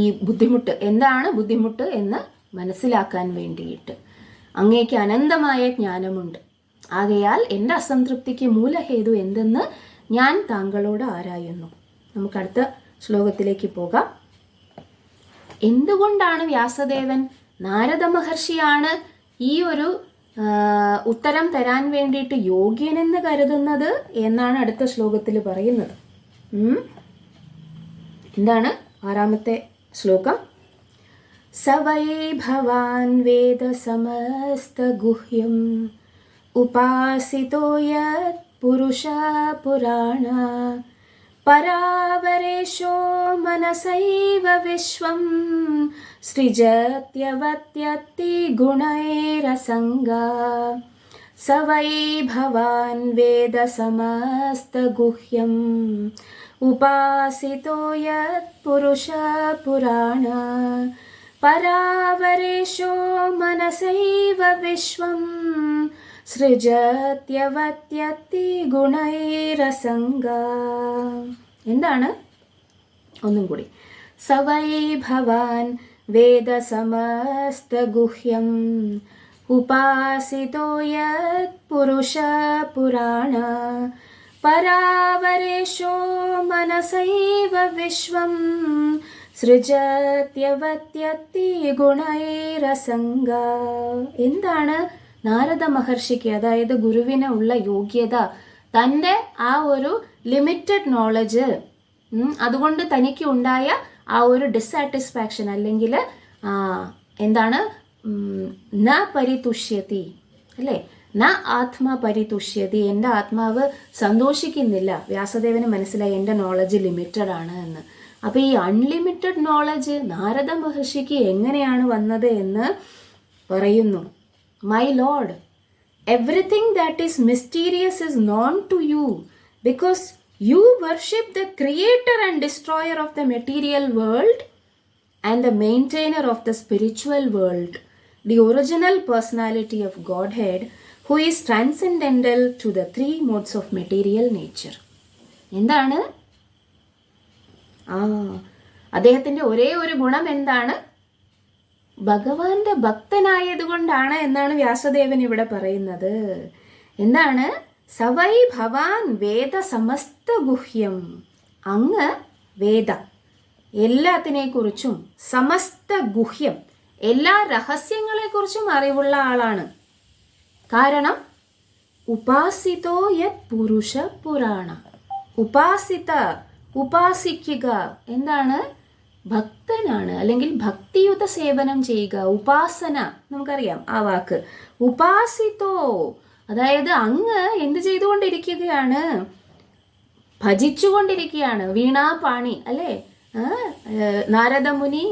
ഈ ബുദ്ധിമുട്ട്, എന്താണ് ബുദ്ധിമുട്ട് എന്ന് മനസ്സിലാക്കാൻ വേണ്ടിയിട്ട്. അങ്ങേക്ക് അനന്തമായ ജ്ഞാനമുണ്ട്. ആകയാൽ എൻ്റെ അസംതൃപ്തിക്ക് മൂലഹേതു എന്തെന്ന് ഞാൻ താങ്കളോട് ആരായുന്നു. നമുക്ക് അടുത്ത ശ്ലോകത്തിലേക്ക് പോകാം. എന്തുകൊണ്ടാണ് വ്യാസദേവൻ നാരദ മഹർഷിയാണ് ഈ ഒരു ഉത്തരം തരാൻ വേണ്ടിയിട്ട് യോഗ്യനെന്ന് കരുതുന്നത് എന്നാണ് അടുത്ത ശ്ലോകത്തിൽ പറയുന്നത്. എന്താണ് 6ാമത്തെ ശ്ലോകം? स वै भवान् वेद समस्तगुह्यम् उपासितो यत् पुरुषः पुराण परावरेशो मनसैव विश्वं सृजत्यवत्यत्ति गुणैरसङ्गा स वै भवान् वेद समस्तगुह्यम् उपासितो यत् पुरुषः पुराण परावरेशो मनसैव विश्वं സൃജത്യവത്യത്തി ഗുണൈരസംഗ. എന്താണ്? ഒന്നും കൂടി. സവൈ ഭവാൻ വേദ സമസ്തഗുഹ്യം ഉപാസിതോ യത് പുരുഷ പുരാണ പരാവരേശോ മനസൈവ വിശ്വം സൃജത്യവത്യത്തി ഗുണൈരസംഗ. എന്താണ് നാരദ മഹർഷിക്ക്, അതായത് ഗുരുവിന് ഉള്ള യോഗ്യത? തൻ്റെ ആ ഒരു ലിമിറ്റഡ് നോളജ്, അതുകൊണ്ട് തനിക്ക് ഉണ്ടായ ആ ഒരു ഡിസാറ്റിസ്ഫാക്ഷൻ, അല്ലെങ്കിൽ എന്താണ്, ന പരിതുഷ്യതി അല്ലേ, ന ആത്മ പരിതുഷ്യതി, എൻ്റെ ആത്മാവ് സന്തോഷിക്കുന്നില്ല. വ്യാസദേവന് മനസ്സിലായി എൻ്റെ നോളജ് ലിമിറ്റഡ് ആണ് എന്ന്. അപ്പോൾ ഈ അൺലിമിറ്റഡ് നോളജ് നാരദ മഹർഷിക്ക് എങ്ങനെയാണ് വന്നത് എന്ന് പറയുന്നു. My Lord, everything that is mysterious is known to you because you worship the creator and destroyer of the material world and the maintainer of the spiritual world, the original personality of Godhead, who is transcendental to the three modes of material nature. എന്താണ്? അദ്ദേഹത്തിൻ്റെ ഒരേ ഒരു ഗുണം എന്താണ്? ഭഗവാന്റെ ഭക്തനായതുകൊണ്ടാണ് എന്നാണ് വ്യാസദേവൻ ഇവിടെ പറയുന്നത്. എന്താണ്? സവൈ ഭവാൻ വേദ സമസ്ത ഗുഹ്യം. അങ്ങ് വേദ, എല്ലാത്തിനെക്കുറിച്ചും, സമസ്ത ഗുഹ്യം, എല്ലാ രഹസ്യങ്ങളെക്കുറിച്ചും അറിവുള്ള ആളാണ്. കാരണം ഉപാസിതോ യത് പുരുഷ പുരാണ. ഉപാസിത, ഉപാസിക്കുക, എന്താണ്? ഭക്തനാണ്, അല്ലെങ്കിൽ ഭക്തിയുത സേവനം ചെയ്യുക. ഉപാസന നമുക്കറിയാം ആ വാക്ക്. ഉപാസിതോ, അതായത് അങ്ങ് എന്ത് ചെയ്തുകൊണ്ടിരിക്കുകയാണ്? ഭജിച്ചുകൊണ്ടിരിക്കുകയാണ്. വീണാപാണി അല്ലേ, നാരദമുനി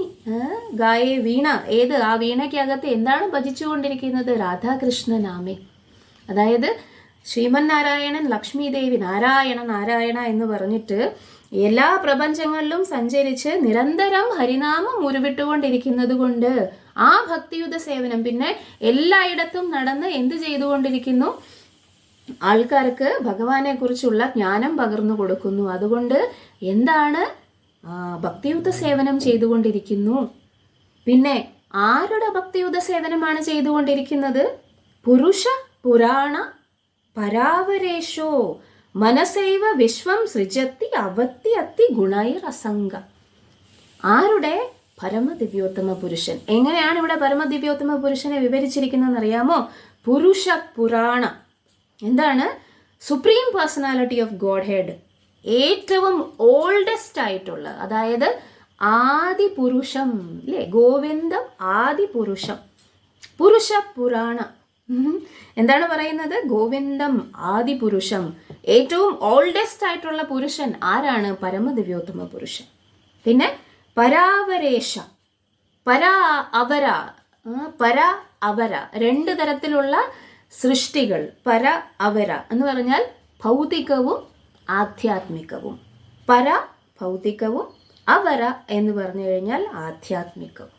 ഗായേ വീണ. ഏത്? ആ വീണയ്ക്കകത്ത് എന്താണ് ഭജിച്ചുകൊണ്ടിരിക്കുന്നത്? രാധാകൃഷ്ണനാമേ. അതായത് ശ്രീമൻ നാരായണൻ, ലക്ഷ്മി ദേവി, നാരായണ നാരായണ എന്ന് പറഞ്ഞിട്ട് എല്ലാ പ്രപഞ്ചങ്ങളിലും സഞ്ചരിച്ച് നിരന്തരം ഹരിനാമം ഉരുവിട്ടുകൊണ്ടിരിക്കുന്നത് കൊണ്ട് ആ ഭക്തിയുത സേവനം, പിന്നെ എല്ലായിടത്തും നടന്ന് എന്ത് ചെയ്തുകൊണ്ടിരിക്കുന്നു? ആൾക്കാർക്ക് ഭഗവാനെ കുറിച്ചുള്ള ജ്ഞാനം പകർന്നു കൊടുക്കുന്നു. അതുകൊണ്ട് എന്താണ്? ഭക്തിയുത സേവനം ചെയ്തുകൊണ്ടിരിക്കുന്നു. പിന്നെ ആരുടെ ഭക്തിയുത സേവനമാണ് ചെയ്തുകൊണ്ടിരിക്കുന്നത്? പുരുഷ പുരാണ പരാവരേശോ മനസൈവ വിശ്വം സൃജത്തി അവത്തി അത്തി ഗുണൈരസംഗ. ആരുടെ? പരമദിവ്യോത്തമ പുരുഷൻ. എങ്ങനെയാണ് ഇവിടെ പരമദിവ്യോത്തമ പുരുഷനെ വിവരിച്ചിരിക്കുന്നതെന്ന് അറിയാമോ? പുരുഷ പുരാണ. എന്താണ്? Supreme personality of God head, ഏറ്റവും ഓൾഡസ്റ്റ് ആയിട്ടുള്ള, അതായത് ആദി പുരുഷം അല്ലേ, ഗോവിന്ദം ആദി പുരുഷം, പുരുഷ പുരാണ. എന്താണ് പറയുന്നത്? ഗോവിന്ദം ആദി പുരുഷം, ഏറ്റവും ഓൾഡസ്റ്റ് ആയിട്ടുള്ള പുരുഷൻ ആരാണ്? പരമദിവ്യോത്തമ പുരുഷൻ. പിന്നെ പരാവരേശ, പരാ അവര, പര അവര, രണ്ട് തരത്തിലുള്ള സൃഷ്ടികൾ. പര അവര എന്ന് പറഞ്ഞാൽ ഭൗതികവും ആധ്യാത്മികവും. പര ഭൗതികവും, അവര എന്ന് പറഞ്ഞു കഴിഞ്ഞാൽ ആധ്യാത്മികവും.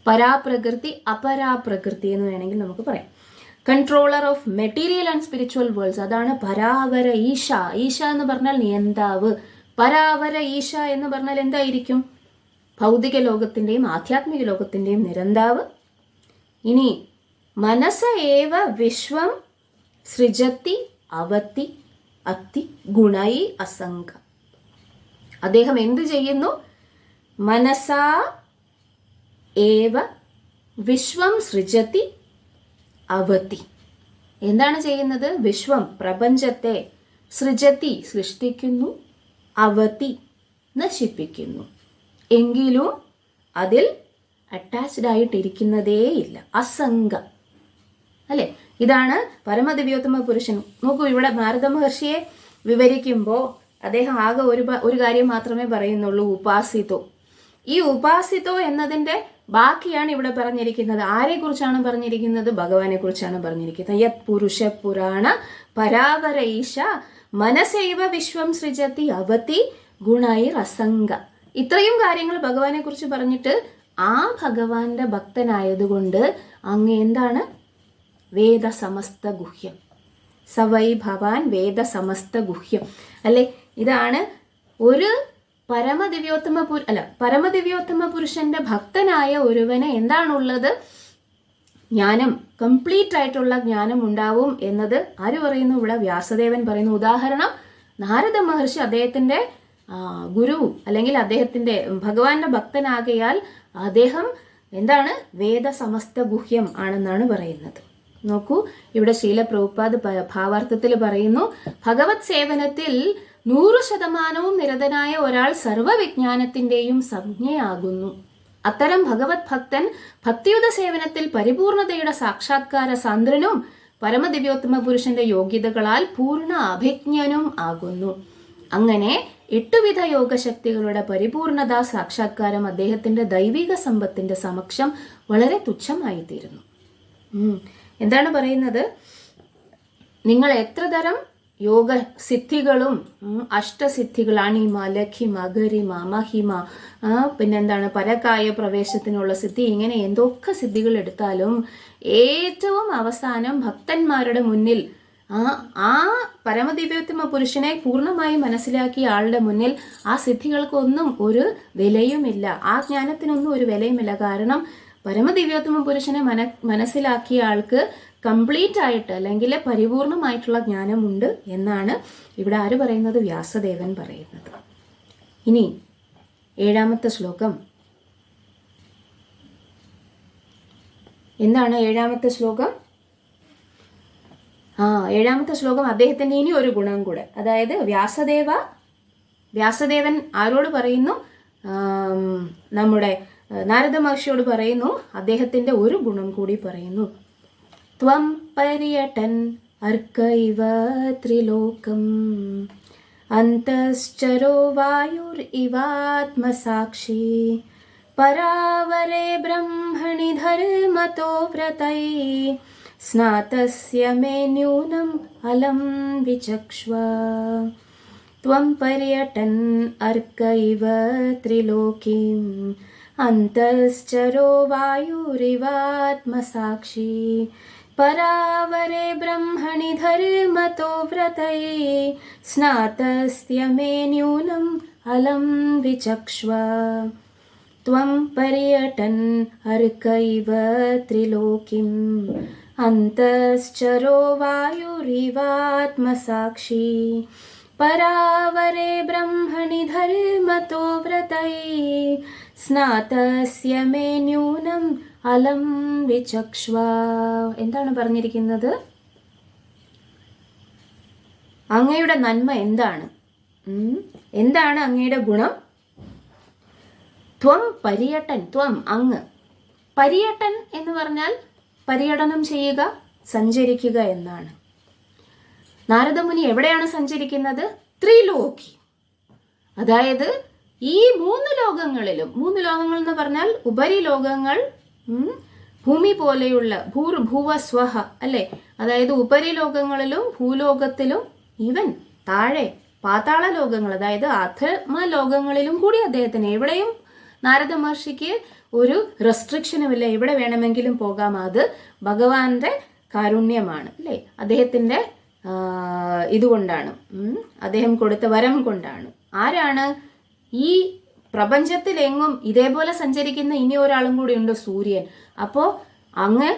പരാപ്രകൃതി, അപരാപ്രകൃതി എന്ന് വേണമെങ്കിൽ നമുക്ക് പറയാം. Controller of material and spiritual worlds, അതാണ് പരാവര ഈശ. ഈശ എന്ന് പറഞ്ഞാൽ നിയന്താവ്. പരാവര ഈശ എന്ന് പറഞ്ഞാൽ എന്തായിരിക്കും? ഭൗതിക ലോകത്തിൻ്റെയും ആധ്യാത്മിക ലോകത്തിൻ്റെയും നിരന്താവ്. ഇനി മനസ ഏവ വിശ്വം സൃജത്തി അവത്തി അത്തി ഗുണൈ അസംഗ. അദ്ദേഹം എന്ത് ചെയ്യുന്നു? മനസാ ഏവ വിശ്വം സൃജത്തി അവത്തി. എന്താണ് ചെയ്യുന്നത്? വിശ്വം പ്രപഞ്ചത്തെ, സൃജത്തി സൃഷ്ടിക്കുന്നു, അവത്തി നശിപ്പിക്കുന്നു. എങ്കിലും അതിൽ അറ്റാച്ച്ഡ് ആയിട്ടിരിക്കുന്നതേയില്ല. അസംഗ അല്ലേ? ഇതാണ് പരമദിവ്യോത്തമ പുരുഷൻ. നോക്കൂ, ഇവിടെ നാരദ മഹർഷിയെ വിവരിക്കുമ്പോൾ അദ്ദേഹം ആകെ ഒരു കാര്യം മാത്രമേ പറയുന്നുള്ളൂ, ഉപാസിതോ. ഈ ഉപാസിതോ എന്നതിൻ്റെ ബാക്കിയാണ് ഇവിടെ പറഞ്ഞിരിക്കുന്നത്. ആരെക്കുറിച്ചാണ് പറഞ്ഞിരിക്കുന്നത്? ഭഗവാനെ കുറിച്ചാണ് പറഞ്ഞിരിക്കുന്നത്. യത് പുരുഷ പുരാണ പരാവരൈഷ മനസൈവ വിശ്വം സൃജതി അവതി ഗുണൈർ അസംഗ. ഇത്രയും കാര്യങ്ങൾ ഭഗവാനെ കുറിച്ച് പറഞ്ഞിട്ട് ആ ഭഗവാന്റെ ഭക്തനായതുകൊണ്ട് അങ്ങ് എന്താണ്? വേദസമസ്ത ഗുഹ്യം. സവൈ ഭവാൻ വേദസമസ്ത ഗുഹ്യം അല്ലെ? ഇതാണ് ഒരു പരമദിവ്യോത്തമ പുരുഷന്റെ ഭക്തനായ ഒരുവന് എന്താണുള്ളത്? ജ്ഞാനം, കംപ്ലീറ്റ് ആയിട്ടുള്ള ജ്ഞാനം ഉണ്ടാവും എന്നത് ആര് പറയുന്നു? ഇവിടെ വ്യാസദേവൻ പറയുന്നു. ഉദാഹരണം, നാരദ മഹർഷി അദ്ദേഹത്തിന്റെ ഗുരു അല്ലെങ്കിൽ അദ്ദേഹത്തിന്റെ ഭഗവാന്റെ ഭക്തനാകയാൽ അദ്ദേഹം എന്താണ്? വേദസമസ്ത ഗുഹ്യം ആണെന്നാണ് പറയുന്നത്. നോക്കൂ, ഇവിടെ ശീല പ്രഭുപാദ് ഭാവാർത്ഥത്തിൽ പറയുന്നു, ഭഗവത് സേവനത്തിൽ 100% നിരതനായ ഒരാൾ സർവവിജ്ഞാനത്തിന്റെയും സംജ്ഞയാകുന്നു. അത്തരം ഭഗവത് ഭക്തൻ ഭക്തിയുത സേവനത്തിൽ പരിപൂർണതയുടെ സാക്ഷാത്കാര സാന്ദ്രനും പരമദിവ്യോത്തമ പുരുഷന്റെ യോഗ്യതകളാൽ പൂർണ്ണ അഭിജ്ഞനും ആകുന്നു. അങ്ങനെ 8 വിധ യോഗശക്തികളുടെ പരിപൂർണതാ സാക്ഷാത്കാരം അദ്ദേഹത്തിന്റെ ദൈവിക സമ്പത്തിന്റെ സമക്ഷം വളരെ തുച്ഛമായിത്തീരുന്നു. എന്താണ് പറയുന്നത്? നിങ്ങൾ എത്ര തരം യോഗ സിദ്ധികളും അഷ്ടസിദ്ധികൾ, അണിമ, ലഖിമ, ഗരിമ, മഹിമ, പിന്നെന്താണ് പരകായ പ്രവേശത്തിനുള്ള സിദ്ധി, ഇങ്ങനെ എന്തൊക്കെ സിദ്ധികൾ എടുത്താലും ഏറ്റവും അവസാനം ഭക്തന്മാരുടെ മുന്നിൽ ആ പരമദിവ്യോത്തമ പുരുഷനെ പൂർണ്ണമായി മനസ്സിലാക്കിയ ആളുടെ മുന്നിൽ ആ സിദ്ധികൾക്കൊന്നും ഒരു വിലയുമില്ല, ആ ജ്ഞാനത്തിനൊന്നും ഒരു വിലയുമില്ല. കാരണം പരമദിവ്യോത്തമ പുരുഷനെ മനസ്സിലാക്കിയ ആൾക്ക് കംപ്ലീറ്റ് ആയിട്ട് അല്ലെങ്കിൽ പരിപൂർണമായിട്ടുള്ള ജ്ഞാനമുണ്ട് എന്നാണ് ഇവിടെ ആര് പറയുന്നത്? വ്യാസദേവൻ പറയുന്നത്. ഇനി 7ാമത്തെ ശ്ലോകം എന്താണ്? 7ാമത്തെ ശ്ലോകം 7ാമത്തെ ശ്ലോകം അദ്ദേഹത്തിന്റെ ഇനി ഒരു ഗുണം കൂടെ, അതായത് വ്യാസദേവൻ ആരോട് പറയുന്നു? നമ്മുടെ നാരദ മഹർഷിയോട് പറയുന്നു. അദ്ദേഹത്തിന്റെ ഒരു ഗുണം കൂടി പറയുന്നു. ത്വം പര്യടൻ അർക്കൈവ ത്രിലോകം അന്തശ്ചരോ വായുർ ഇവാത്മസാക്ഷി പരാവരേ ബ്രഹ്മണി ധർമ്മതോ വ്രതൈ സ്നാതസ്യ മേ ന്യൂനം അലം വിചക്ഷ്വ. ത്വം പര്യടൻ അർക്കൈവ ത്രിലോകീം അന്തശ്ചരോ വായുരിവാത്മസാക്ഷി പരാവരേ ബ്രഹ്മണി ധർമ്മതോ വ്രതൈ സ്നാതസ്യ മേ ന്യൂനം അലം വിചക്ഷ്വ. ത്വം പര്യടൻ അർക്കൈവ ത്രിലോകിം അന്തശ്ചരോ വായുരിവാത്മസാക്ഷി പരാവരേ ബ്രഹ്മണി ധർമ്മതോ വ്രതൈ സ്നാതസ്യ മേ ന്യൂനം അലം വിചക്ഷ്വ. എന്താണ് പറഞ്ഞിരിക്കുന്നത്? അങ്ങയുടെ നന്മ എന്താണ്? എന്താണ് അങ്ങയുടെ ഗുണം? ത്വം പര്യടൻ, ത്വം അങ്ങ്. പര്യടൻ എന്ന് പറഞ്ഞാൽ പര്യടനം ചെയ്യുക, സഞ്ചരിക്കുക എന്നാണ്. നാരദമുനി എവിടെയാണ് സഞ്ചരിക്കുന്നത്? ത്രിലോകി, അതായത് ഈ 3 ലോകങ്ങളിലും. 3 ലോകങ്ങൾ എന്ന് പറഞ്ഞാൽ ഉപരിലോകങ്ങൾ, ഭൂമി പോലെയുള്ള ഭൂർഭുവ സ്വഹ അല്ലെ, അതായത് ഉപരിലോകങ്ങളിലും ഭൂലോകത്തിലും ഈവൻ താഴെ പാതാള ലോകങ്ങൾ, അതായത് അധമ ലോകങ്ങളിലും കൂടി അദ്ദേഹത്തിന് എവിടെയും നാരദ മഹർഷിക്ക് ഒരു റെസ്ട്രിക്ഷനുമില്ല, എവിടെ വേണമെങ്കിലും പോകാം. അത് ഭഗവാന്റെ കാരുണ്യമാണ് അല്ലേ, അദ്ദേഹത്തിന്റെ ഇതുകൊണ്ടാണ്, അദ്ദേഹം കൊടുത്ത വരം കൊണ്ടാണ്. ആരാണ് ഈ പ്രപഞ്ചത്തിലെങ്ങും ഇതേപോലെ സഞ്ചരിക്കുന്ന ഇനി ഒരാളും കൂടി ഉണ്ട്? സൂര്യൻ. അപ്പോൾ അങ്ങ്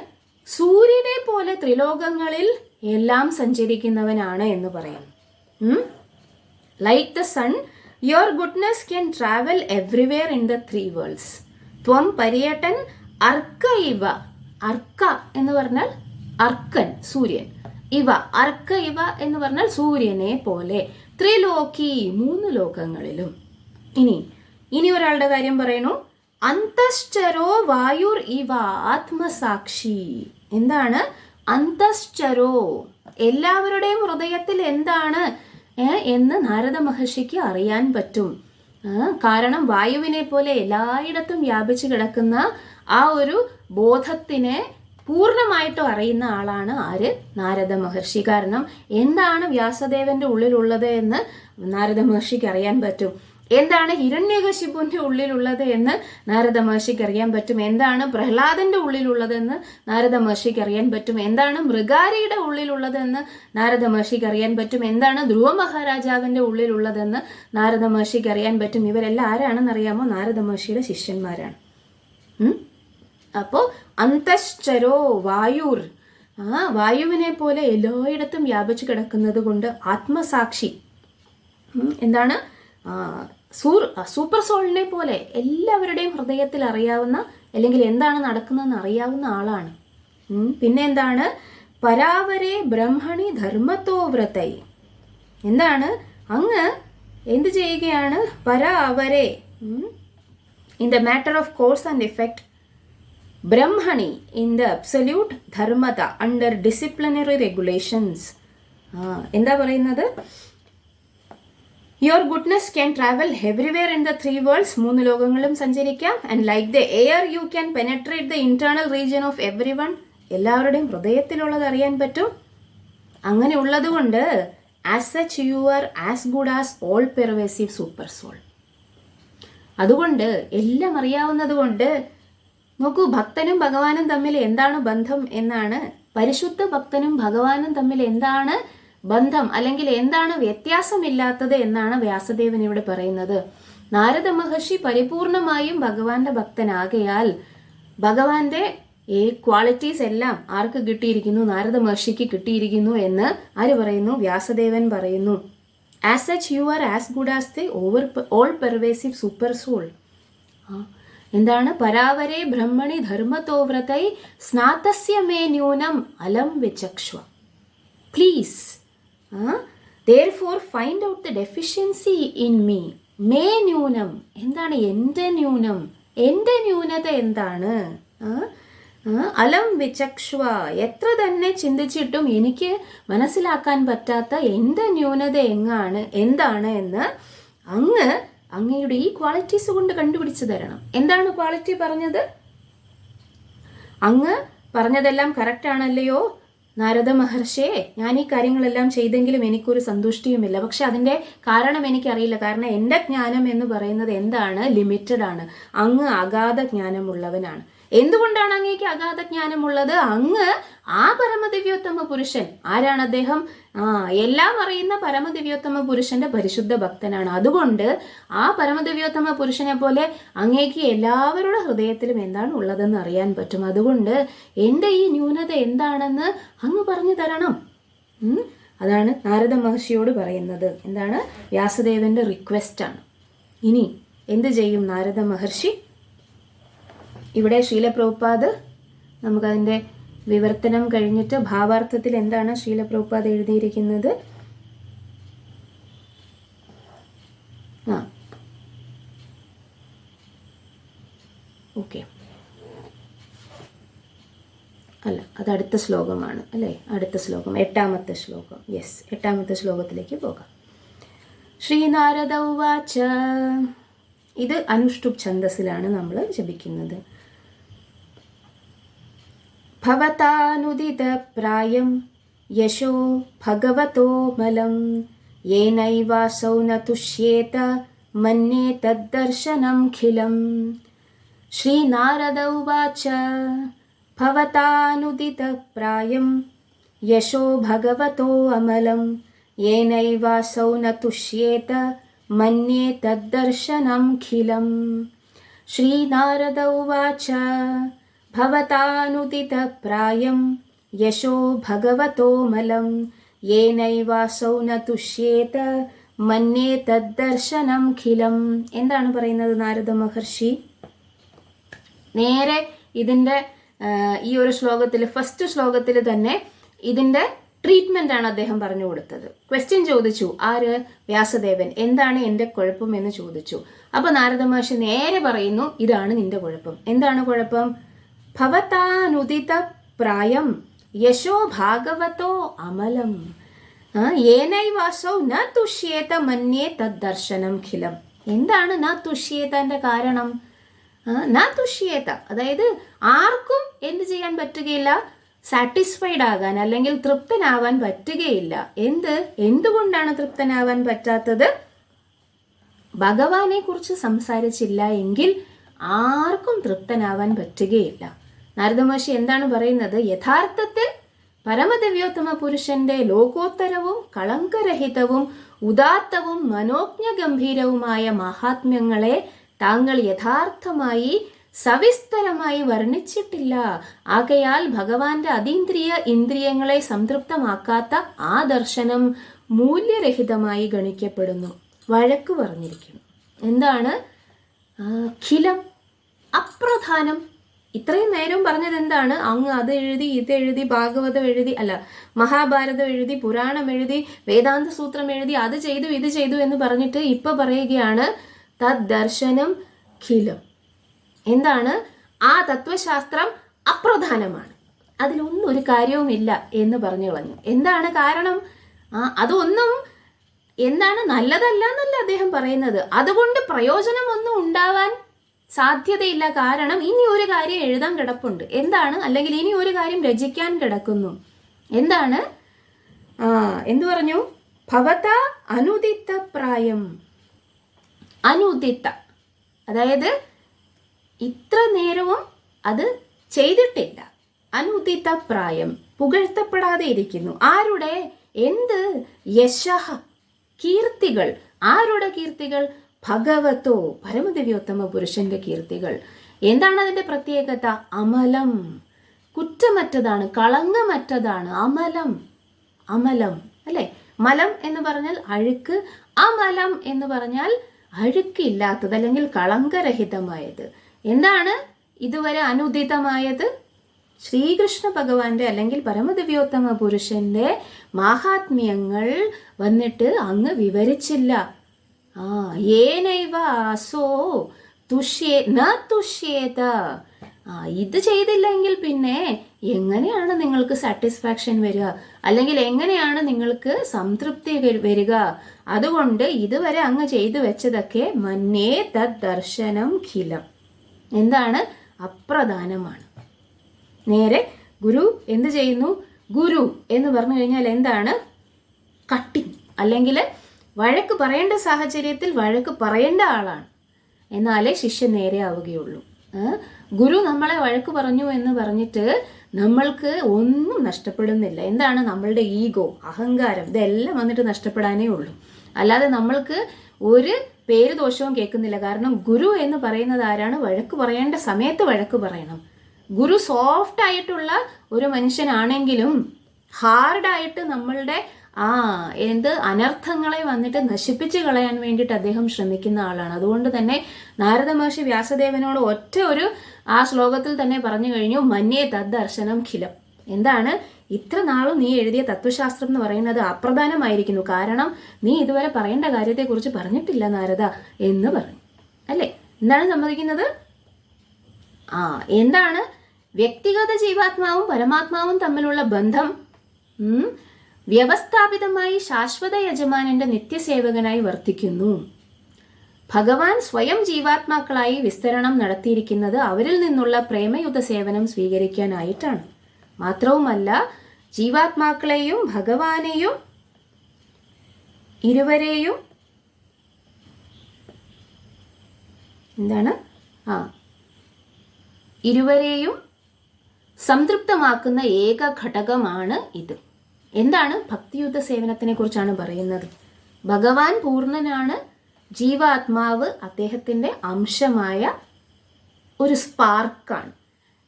സൂര്യനെ പോലെ ത്രിലോകങ്ങളിൽ എല്ലാം സഞ്ചരിക്കുന്നവനാണ് എന്ന് പറയുന്നു. Like the sun, your goodness can travel everywhere in the 3 worlds. ത്വം പര്യടൻ അർക്ക ഇവ. അർക്ക എന്ന് പറഞ്ഞാൽ അർക്കൻ, സൂര്യൻ. ഇവ, അർക്ക ഇവ എന്ന് പറഞ്ഞാൽ സൂര്യനെ പോലെ. ത്രിലോകി, 3 ലോകങ്ങളിലും. ഇനി ഒരാളുടെ കാര്യം പറയുന്നു. അന്തശ്ചരോ വായുർ ഇവ ആത്മസാക്ഷി. എന്താണ് അന്തശ്ചരോ? എല്ലാവരുടെയും ഹൃദയത്തിൽ എന്താണ് എന്ന് നാരദ മഹർഷിക്ക് അറിയാൻ പറ്റും. കാരണം വായുവിനെ പോലെ എല്ലായിടത്തും വ്യാപിച്ചു കിടക്കുന്ന ആ ഒരു ബോധത്തിനെ പൂർണ്ണമായിട്ടും അറിയുന്ന ആളാണ് ആര്? നാരദ മഹർഷി. കാരണം എന്താണ് വ്യാസദേവന്റെ ഉള്ളിലുള്ളത് എന്ന് നാരദ മഹർഷിക്ക് അറിയാൻ പറ്റും. എന്താണ് ഹിരണ്യകശിപുവിന്റെ ഉള്ളിലുള്ളത് എന്ന് നാരദ മഹർഷിക്ക് അറിയാൻ പറ്റും. എന്താണ് പ്രഹ്ലാദന്റെ ഉള്ളിലുള്ളതെന്ന് നാരദ മഹർഷിക്ക് അറിയാൻ പറ്റും. എന്താണ് മൃഗാരിയുടെ ഉള്ളിലുള്ളതെന്ന് നാരദ മഹർഷിക്ക് അറിയാൻ പറ്റും. എന്താണ് ധ്രുവ മഹാരാജാവിന്റെ ഉള്ളിലുള്ളതെന്ന് നാരദ മഹർഷിക്ക് അറിയാൻ പറ്റും. ഇവരെല്ലാം ആരാണെന്ന് അറിയാമോ? നാരദ മഹർഷിയുടെ ശിഷ്യന്മാരാണ്. അപ്പോ അന്തശ്ചരോ വായുർ, വായുവിനെ പോലെ എല്ലായിടത്തും വ്യാപിച്ചു കിടക്കുന്നത് കൊണ്ട് ആത്മസാക്ഷി. എന്താണ് സൂപ്പർ സോളിനെ പോലെ എല്ലാവരുടെയും ഹൃദയത്തിൽ അറിയാവുന്ന, അല്ലെങ്കിൽ എന്താണ് നടക്കുന്നതെന്ന് അറിയാവുന്ന ആളാണ്. പിന്നെ എന്താണ് പരാവരെ ബ്രഹ്മണി ധർമ്മത്തോ വ്രതൈ. എന്താണ് അങ്ങ് എന്ത് ചെയ്യുകയാണ്? പരാവരെ in the matter of course and effect, ബ്രഹ്മണി ഇൻ ദ അബ്സല്യൂട്ട്, ധർമ്മത അണ്ടർ ഡിസിപ്ലിനറി റെഗുലേഷൻസ്. എന്താ പറയുന്നത്? Your goodness can travel everywhere in the 3 worlds. 3 ലോകങ്ങളും സഞ്ചരിക്കാം. And like the air you can penetrate the internal region of everyone. എല്ലാവരുടെയും ഹൃദയത്തിലുള്ളത് അറിയാൻ പറ്റും. അങ്ങനെ ഉള്ളതുകൊണ്ട് as such you are as good as all pervasive super soul. അതുകൊണ്ട് എല്ലാം അറിയാവുന്നത് കൊണ്ട് നോക്കൂ, ഭക്തനും ഭഗവാനും തമ്മിൽ എന്താണ് ബന്ധം എന്നാണ്, പരിശുദ്ധ ഭക്തനും ഭഗവാനും തമ്മിൽ എന്താണ് ബന്ധം, അല്ലെങ്കിൽ എന്താണ് വ്യത്യാസമില്ലാത്തത് എന്നാണ് വ്യാസദേവൻ ഇവിടെ പറയുന്നത്. നാരദ മഹർഷി പരിപൂർണമായും ഭഗവാന്റെ ഭക്തനാകയാൽ ഭഗവാന്റെ ഈ ക്വാളിറ്റീസ് എല്ലാം ആർക്ക് കിട്ടിയിരിക്കുന്നു? നാരദ മഹർഷിക്ക് കിട്ടിയിരിക്കുന്നു എന്ന് ആര് പറയുന്നു? വ്യാസദേവൻ പറയുന്നു. As such you are as good as the all pervasive super soul. എന്താണ് പരാവരെ ബ്രഹ്മണി ധർമ്മത്തോ വ്രതൈ സ്നാതസ്യ മേ ന്യൂനം അലം വിചക്ഷ്വ. Please therefore find out the deficiency in me. മേ ന്യൂനം. എന്താണ് എൻ്റെ ന്യൂനം? എൻ്റെ ന്യൂനത എന്താണ്? അലം വിചക്ഷ്വ. എത്ര തന്നെ ചിന്തിച്ചിട്ടും എനിക്ക് മനസ്സിലാക്കാൻ പറ്റാത്ത എൻ്റെ ന്യൂനത എന്താണ് എന്ന് അങ്ങയുടെ ഈ ക്വാളിറ്റീസ് കൊണ്ട് കണ്ടുപിടിച്ചു തരണം. എന്താണ് ക്വാളിറ്റി പറഞ്ഞത്? അങ്ങ് പറഞ്ഞതെല്ലാം കറക്റ്റ് ആണല്ലയോ നാരദ മഹർഷിയെ? ഞാൻ ഈ കാര്യങ്ങളെല്ലാം ചെയ്തെങ്കിലും എനിക്കൊരു സന്തുഷ്ടിയുമില്ല. പക്ഷെ അതിൻ്റെ കാരണം എനിക്കറിയില്ല. കാരണം എൻ്റെ ജ്ഞാനം എന്ന് പറയുന്നത് എന്താണ്? ലിമിറ്റഡ് ആണ്. അങ്ങ് അഗാധ ജ്ഞാനമുള്ളവനാണ്. എന്തുകൊണ്ടാണ് അങ്ങേക്ക് അഗാധ ജ്ഞാനമുള്ളത്? അങ്ങ് ആ പരമദിവ്യോത്തമ പുരുഷൻ, ആരാണ് അദ്ദേഹം? എല്ലാം അറിയുന്ന പരമദിവ്യോത്തമ പുരുഷന്റെ പരിശുദ്ധ ഭക്തനാണ്. അതുകൊണ്ട് ആ പരമദിവ്യോത്തമ പുരുഷനെ പോലെ അങ്ങേക്ക് എല്ലാവരുടെ ഹൃദയത്തിലും എന്താണ് ഉള്ളതെന്ന് അറിയാൻ പറ്റും. അതുകൊണ്ട് എൻ്റെ ഈ ന്യൂനത എന്താണെന്ന് അങ്ങ് പറഞ്ഞു തരണം. അതാണ് നാരദ മഹർഷിയോട് പറയുന്നത്. എന്താണ്? വ്യാസദേവന്റെ റിക്വസ്റ്റാണ്. ഇനി എന്ത് ചെയ്യും നാരദ മഹർഷി? ഇവിടെ ശീലപ്രഭുപാദ് നമുക്കതിൻ്റെ വിവർത്തനം കഴിഞ്ഞിട്ട് ഭാവാർത്ഥത്തിൽ എന്താണ് ശീലപ്രഭുപാദ് എഴുതിയിരിക്കുന്നത്? ഓക്കെ, അല്ല, അത് അടുത്ത ശ്ലോകമാണ് അല്ലേ? അടുത്ത ശ്ലോകം 8ാമത്തെ ശ്ലോകം. യെസ്, 8ാമത്തെ ശ്ലോകത്തിലേക്ക് പോകാം. ശ്രീനാരദ ഉവാച. ഇത് അനുഷ്ടുപ് ഛന്ദസ്സിലാണ് നമ്മൾ ജപിക്കുന്നത്. ഭവതാനുദിത പ്രായം യശോ ഭഗവതോ മലം യേനൈവാസൗ ന തുഷ്യേത മന്യേ തദ്ദർശനം ഖിലം. ശ്രീനാരദ ഉവാച. ഭവതാനുദിത പ്രായം യശോ ഭഗവതോ അമലം യേനൈവാസൗ ന തുഷ്യേത മന്യേ തദ്ദർശനം ഖിലം. ശ്രീനാരദ ഉവാച. ഭവതാനുദിത പ്രായം യശോ ഭഗവതോ മലം യേനൈവാസൗ ന തുഷ്യേത മന്യേ തദ്ദർശനം ഖിലം. എന്താണ് പറയുന്നത് നാരദ മഹർഷി? നേരെ ഇതിൻ്റെ ഈ ഒരു ശ്ലോകത്തിൽ, ഫസ്റ്റ് ശ്ലോകത്തിൽ തന്നെ ഇതിൻ്റെ ട്രീറ്റ്മെന്റ് ആണ് അദ്ദേഹം പറഞ്ഞു കൊടുത്തത്. ക്വസ്റ്റ്യൻ ചോദിച്ചു, ആര്? വ്യാസദേവൻ. എന്താണ് എൻ്റെ കുഴപ്പം എന്ന് ചോദിച്ചു. അപ്പൊ നാരദ മഹർഷി നേരെ പറയുന്നു, ഇതാണ് നിന്റെ കുഴപ്പം. എന്താണ് കുഴപ്പം? ഭവതാനുദിത പ്രായം യശോ ഭാഗവതോ അമലം ഏനൈവാസോ ന തുഷ്യേത മന്യേ തദ്ദർശനം ഖിലം. എന്താണ് ന തുഷ്യേതന്റെ കാരണം? ന തുഷ്യേത, അതായത് ആർക്കും എന്ത് ചെയ്യാൻ പറ്റുകയില്ല? സാറ്റിസ്ഫൈഡ് ആകാൻ അല്ലെങ്കിൽ തൃപ്തനാവാൻ പറ്റുകയില്ല. എന്തുകൊണ്ടാണ് തൃപ്തനാവാൻ പറ്റാത്തത്? ഭഗവാനെ കുറിച്ച് സംസാരിച്ചില്ല എങ്കിൽ ആർക്കും തൃപ്തനാവാൻ പറ്റുകയില്ല. നാരദ മഹർഷി എന്താണ് പറയുന്നത്? യഥാർത്ഥത്തിൽ പരമദിവ്യോത്തമ പുരുഷന്റെ ലോകോത്തരവും കളങ്കരഹിതവും ഉദാത്തവും മനോജ്ഞഗംഭീരവുമായ മഹാത്മ്യങ്ങളെ താങ്കൾ യഥാർത്ഥമായി സവിസ്തരമായി വർണ്ണിച്ചിട്ടില്ല. ആകയാൽ ഭഗവാന്റെ അതീന്ദ്രിയ ഇന്ദ്രിയങ്ങളെ സംതൃപ്തമാക്കാത്ത ആ ദർശനം മൂല്യരഹിതമായി ഗണിക്കപ്പെടുന്നു. വഴക്ക് പറഞ്ഞിരിക്കുന്നു. എന്താണ്? ഖിലം, അപ്രധാനം. ഇത്രയും നേരം പറഞ്ഞത് എന്താണ്? അങ്ങ് അത് എഴുതി, ഇതെഴുതി, ഭാഗവതം എഴുതി, അല്ല മഹാഭാരതം എഴുതി, പുരാണം എഴുതി, വേദാന്ത സൂത്രം എഴുതി, അത് ചെയ്തു ഇത് ചെയ്തു എന്ന് പറഞ്ഞിട്ട് ഇപ്പൊ പറയുകയാണ് തദ്ദർശനം ഖിലം. എന്താണ്? ആ തത്വശാസ്ത്രം അപ്രധാനമാണ്, അതിലൊന്നും ഒരു കാര്യവുമില്ല എന്ന് പറഞ്ഞു കളഞ്ഞു. എന്താണ് കാരണം? അതൊന്നും എന്താണ് നല്ലതല്ല എന്നല്ല അദ്ദേഹം പറയുന്നത്. അതുകൊണ്ട് പ്രയോജനമൊന്നും ഉണ്ടാവാൻ സാധ്യതയില്ല. കാരണം ഇനി ഒരു കാര്യം എഴുതാൻ കിടപ്പുണ്ട്. എന്താണ്? അല്ലെങ്കിൽ ഇനി ഒരു കാര്യം രചിക്കാൻ കിടക്കുന്നു. എന്താണ്? എന്തു പറഞ്ഞു? ഭവത അനുദിത്ത പ്രായം. അനുദിത്ത, അതായത് ഇത്ര നേരവും അത് ചെയ്തിട്ടില്ല. അനുദിത്ത പ്രായം, പുകഴ്ത്തപ്പെടാതെ ഇരിക്കുന്നു. ആരുടെ? എന്ത്? യശഃ, കീർത്തികൾ. ആരുടെ കീർത്തികൾ? ഭഗവതോ, പരമദിവ്യോത്തമ പുരുഷന്റെ കീർത്തികൾ. എന്താണ് അതിന്റെ പ്രത്യേകത? അമലം, കുറ്റമറ്റതാണ്, കളങ്കമറ്റതാണ്. അമലം, അമലം അല്ലെ? മലം എന്ന് പറഞ്ഞാൽ അഴുക്ക്, അമലം എന്ന് പറഞ്ഞാൽ അഴുക്കില്ലാത്തത് അല്ലെങ്കിൽ കളങ്കരഹിതമായത്. എന്താണ് ഇതുവരെ അനുദിതമായത്? ശ്രീകൃഷ്ണ ഭഗവാന്റെ അല്ലെങ്കിൽ പരമദിവ്യോത്തമ പുരുഷന്റെ മാഹാത്മ്യങ്ങൾ വന്നിട്ട് അങ്ങ് വിവരിച്ചില്ല. ഏനൈവ ആസോ ന തുഷ്യേത. ഇത് ചെയ്തില്ലെങ്കിൽ പിന്നെ എങ്ങനെയാണ് നിങ്ങൾക്ക് സാറ്റിസ്ഫാക്ഷൻ വരിക? അല്ലെങ്കിൽ എങ്ങനെയാണ് നിങ്ങൾക്ക് സംതൃപ്തി വരിക? അതുകൊണ്ട് ഇതുവരെ അങ്ങ് ചെയ്തു വെച്ചതൊക്കെ മന്യേ തദ്ദർശനം ഖിലം. എന്താണ്? അപ്രധാനമാണ്. നേരെ ഗുരു എന്ത് ചെയ്യുന്നു? ഗുരു എന്ന് പറഞ്ഞു കഴിഞ്ഞാൽ എന്താണ്? കട്ടിങ്, അല്ലെങ്കിൽ വഴക്ക് പറയേണ്ട സാഹചര്യത്തിൽ വഴക്ക് പറയേണ്ട ആളാണ്. എന്നാലേ ശിഷ്യൻ നേരെ ആവുകയുള്ളൂ. ഗുരു നമ്മളെ വഴക്ക് പറഞ്ഞു എന്ന് പറഞ്ഞിട്ട് നമ്മൾക്ക് ഒന്നും നഷ്ടപ്പെടുന്നില്ല. എന്താണ്? നമ്മളുടെ ഈഗോ, അഹങ്കാരം, ഇതെല്ലാം വന്നിട്ട് നഷ്ടപ്പെടാനേ ഉള്ളൂ. അല്ലാതെ നമ്മൾക്ക് ഒരു പേര് ദോഷവും കേൾക്കുന്നില്ല. കാരണം ഗുരു എന്ന് പറയുന്നത് ആരാണ്? വഴക്ക് പറയേണ്ട സമയത്ത് വഴക്ക് പറയണം. ഗുരു സോഫ്റ്റ് ആയിട്ടുള്ള ഒരു മനുഷ്യനാണെങ്കിലും ഹാർഡായിട്ട് നമ്മളുടെ അനർത്ഥങ്ങളെ വന്നിട്ട് നശിപ്പിച്ച് കളയാൻ വേണ്ടിയിട്ട് അദ്ദേഹം ശ്രമിക്കുന്ന ആളാണ്. അതുകൊണ്ട് തന്നെ നാരദ മഹർഷി വ്യാസദേവനോട് ഒറ്റ ഒരു ആ ശ്ലോകത്തിൽ തന്നെ പറഞ്ഞു കഴിഞ്ഞു, മന്യേ തദ്ദർശനം ഖിലം. എന്താണ്? ഇത്ര നാളും നീ എഴുതിയ തത്വശാസ്ത്രം എന്ന് പറയുന്നത് അപ്രധാനമായിരിക്കുന്നു. കാരണം നീ ഇതുവരെ പറയേണ്ട കാര്യത്തെക്കുറിച്ച് പറഞ്ഞിട്ടില്ല നാരദ എന്ന് പറഞ്ഞു. അല്ലേ? എന്താണ് സമ്മതിക്കുന്നത്? എന്താണ്? വ്യക്തിഗത ജീവാത്മാവും പരമാത്മാവും തമ്മിലുള്ള ബന്ധം വ്യവസ്ഥാപിതമായി ശാശ്വത യജമാനന്റെ നിത്യസേവകനായി വർത്തിക്കുന്നു. ഭഗവാൻ സ്വയം ജീവാത്മാക്കളായി വിസ്തരണം നടത്തിയിരിക്കുന്നത് അവരിൽ നിന്നുള്ള പ്രേമയുത സേവനം സ്വീകരിക്കാനായിട്ടാണ്. മാത്രവുമല്ല, ജീവാത്മാക്കളെയും ഭഗവാനെയും ഇരുവരെയും സംതൃപ്തമാക്കുന്ന ഏക ഘടകമാണ് ഇത്. എന്താണ്? ഭക്തിയുദ്ധ സേവനത്തിനെ കുറിച്ചാണ് പറയുന്നത്. ഭഗവാൻ പൂർണ്ണനാണ്, ജീവാത്മാവ് അദ്ദേഹത്തിൻ്റെ അംശമായ ഒരു സ്പാർക്കാണ്.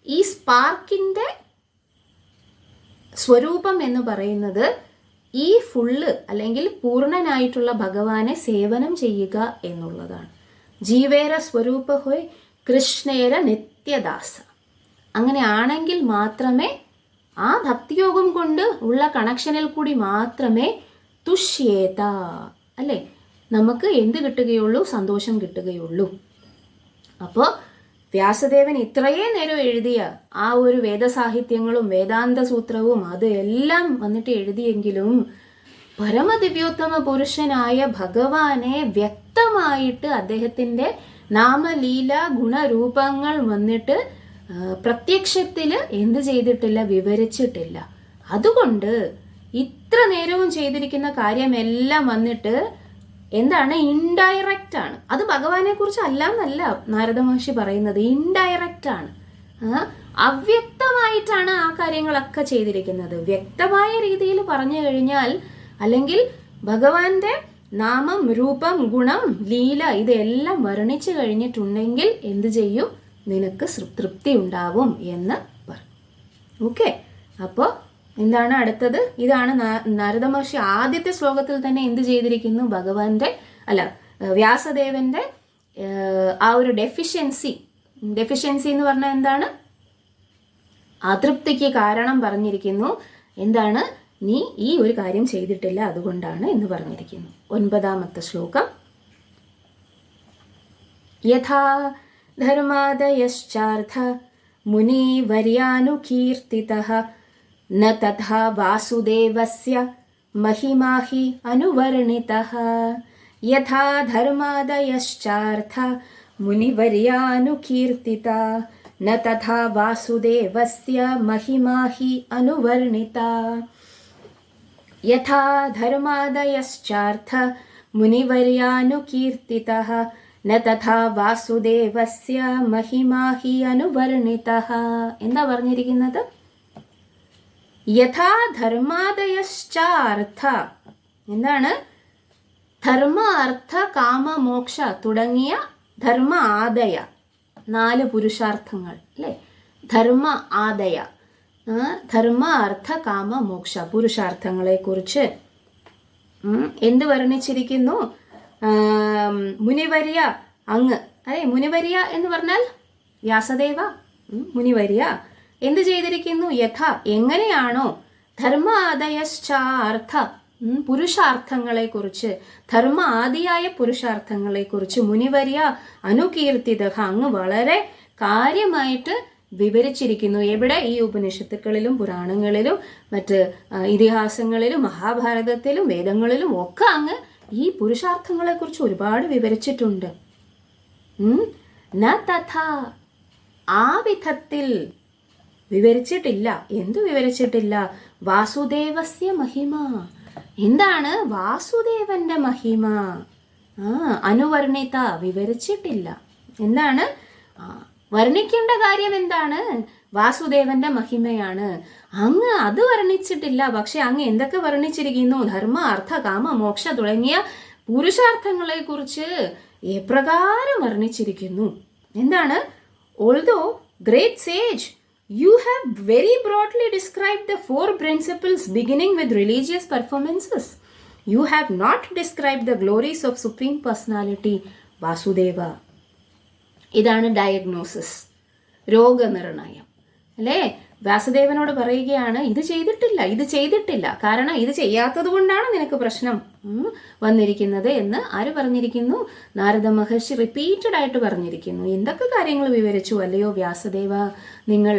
ഈ സ്പാർക്കിൻ്റെ സ്വരൂപം എന്ന് പറയുന്നത് ഈ ഫുള്ള് അല്ലെങ്കിൽ പൂർണ്ണനായിട്ടുള്ള ഭഗവാനെ സേവനം ചെയ്യുക എന്നുള്ളതാണ്. ജീവേര സ്വരൂപ ഹോയ് കൃഷ്ണേര നിത്യദാസ. അങ്ങനെ ആണെങ്കിൽ മാത്രമേ ആ ഭക്തിയോഗം കൊണ്ട് ഉള്ള കണക്ഷനിൽ കൂടി മാത്രമേ തുഷ്യേത, അല്ലേ, നമുക്ക് എന്ത് കിട്ടുകയുള്ളൂ? സന്തോഷം കിട്ടുകയുള്ളൂ. അപ്പോൾ വ്യാസദേവൻ ഇത്രയേ നേരം എഴുതിയ ആ ഒരു വേദസാഹിത്യങ്ങളും വേദാന്ത സൂത്രവും അത് എല്ലാം വന്നിട്ട് എഴുതിയെങ്കിലും പരമദിവ്യോത്തമ പുരുഷനായ ഭഗവാനെ വ്യക്തമായിട്ട് അദ്ദേഹത്തിൻ്റെ നാമലീല ഗുണരൂപങ്ങൾ വന്നിട്ട് പ്രത്യക്ഷത്തിൽ എന്ത് ചെയ്തിട്ടില്ല? വിവരിച്ചിട്ടില്ല. അതുകൊണ്ട് ഇത്ര നേരവും ചെയ്തിരിക്കുന്ന കാര്യമെല്ലാം വന്നിട്ട് എന്താണ്? ഇൻഡയറക്റ്റ് ആണ്. അത് ഭഗവാനെ കുറിച്ച് അല്ല എന്നല്ല നാരദ മഹർഷി പറയുന്നത്, ഇൻഡയറക്റ്റ് ആണ്. അവ്യക്തമായിട്ടാണ് ആ കാര്യങ്ങളൊക്കെ ചെയ്തിരിക്കുന്നത്. വ്യക്തമായ രീതിയിൽ പറഞ്ഞു കഴിഞ്ഞാൽ, അല്ലെങ്കിൽ ഭഗവാന്റെ നാമം, രൂപം, ഗുണം, ലീല ഇതെല്ലാം വർണ്ണിച്ചു കഴിഞ്ഞിട്ടുണ്ടെങ്കിൽ എന്ത് ചെയ്യും? നിനക്ക് തൃപ്തി ഉണ്ടാവും എന്ന് പറഞ്ഞു. ഓക്കെ, അപ്പോൾ എന്താണ് അടുത്തത്? ഇതാണ് നാരദ മഹർഷി ആദ്യത്തെ ശ്ലോകത്തിൽ തന്നെ എന്ത് ചെയ്തിരിക്കുന്നു? ഭഗവാന്റെ വ്യാസദേവന്റെ ആ ഒരു ഡെഫിഷ്യൻസി എന്ന് പറഞ്ഞാൽ എന്താണ്? അതൃപ്തിക്ക് കാരണം പറഞ്ഞിരിക്കുന്നു. എന്താണ്? നീ ഈ ഒരു കാര്യം ചെയ്തിട്ടില്ല, അതുകൊണ്ടാണ് എന്ന് പറഞ്ഞിരിക്കുന്നു. 9ാമത്തെ ശ്ലോകം. യഥാ ധർമാദയശ്ചാർത്ഥ മുനിവർയാനുകീർത്തിതഃ ന തഥാ വാസുദേവസ്യ महिमा हि अनुवर्णितः. यथा धर्मादयश्चार्थ मुनिवर्यानुकीर्तिता न तथा वासुदेवस्य महिमा हि अनुवर्णिता. यथा धर्मादयश्चार्थ मुनिवर्यानुकीर्तितः न तथा വാസുദേവസ്യ महिमा हि अनुवर्णितः. എന്താ പറഞ്ഞിരിക്കുന്നത്? യഥാ ധർമാദയശ്ചാർത്ഥ, എന്താണ്? ധർമ്മ, അർത്ഥ, കാമ, മോക്ഷ തുടങ്ങിയ ധർമ്മ ആദയ 4 പുരുഷാർത്ഥങ്ങൾ, അല്ലേ? ധർമ്മ ആദയ, ധർമ്മ, അർത്ഥ, കാമ, മോക്ഷ പുരുഷാർത്ഥങ്ങളെ കുറിച്ച് എന്ത് വർണ്ണിച്ചിരിക്കുന്നു? മുനിവര്യ അങ്ങ്, അല്ലെ? മുനിവര്യ എന്ന് പറഞ്ഞാൽ വ്യാസദേവ. മുനിവര്യ എന്ത് ചെയ്തിരിക്കുന്നു? യഥ എങ്ങനെയാണോ ധർമ്മ ആദയശ്ചാർത്ഥ പുരുഷാർത്ഥങ്ങളെ കുറിച്ച്, ധർമ്മ ആദിയായ പുരുഷാർത്ഥങ്ങളെ കുറിച്ച് മുനിവര്യ അനുകീർത്തിത അങ്ങ് വളരെ കാര്യമായിട്ട് വിവരിച്ചിരിക്കുന്നു. എവിടെ? ഈ ഉപനിഷത്തുക്കളിലും പുരാണങ്ങളിലും മറ്റ് ഇതിഹാസങ്ങളിലും മഹാഭാരതത്തിലും വേദങ്ങളിലും ഒക്കെ അങ്ങ് ഈ പുരുഷാർത്ഥങ്ങളെ കുറിച്ച് ഒരുപാട് വിവരിച്ചിട്ടുണ്ട്. ന തഥാ, ആ വിധത്തിൽ വിവരിച്ചിട്ടില്ല. എന്തു വിവരിച്ചിട്ടില്ല? വാസുദേവസ്യ മഹിമ, എന്താണ് വാസുദേവന്റെ മഹിമ? അനുവർണിത, വിവരിച്ചിട്ടില്ല. എന്താണ് വർണ്ണിക്കേണ്ട കാര്യം? എന്താണ്? വാസുദേവന്റെ മഹിമയാണ്. അങ്ങ് അത് വർണ്ണിച്ചിട്ടില്ല. പക്ഷെ അങ്ങ് എന്തൊക്കെ വർണ്ണിച്ചിരിക്കുന്നു? ധർമ്മ, അർത്ഥ, കാമ, മോക്ഷ തുടങ്ങിയ പുരുഷാർത്ഥങ്ങളെ കുറിച്ച് എപ്രകാരം വർണ്ണിച്ചിരിക്കുന്നു? എന്താണ്? Although great sage, you have very broadly described the 4 principles beginning with religious performances. You have not described the glories of Supreme Personality Vasudeva. ഇതാണ് ഡയഗ്നോസിസ്, രോഗനിർണയം, അല്ലേ? വ്യാസദേവനോട് പറയുകയാണ്, ഇത് ചെയ്തിട്ടില്ല. കാരണം ഇത് ചെയ്യാത്തത് കൊണ്ടാണ് നിനക്ക് പ്രശ്നം വന്നിരിക്കുന്നത് എന്ന് ആര് പറഞ്ഞിരിക്കുന്നു? നാരദ മഹർഷി റിപ്പീറ്റഡ് ആയിട്ട് പറഞ്ഞിരിക്കുന്നു. എന്തൊക്കെ കാര്യങ്ങൾ വിവരിച്ചു അല്ലയോ വ്യാസദേവ, നിങ്ങൾ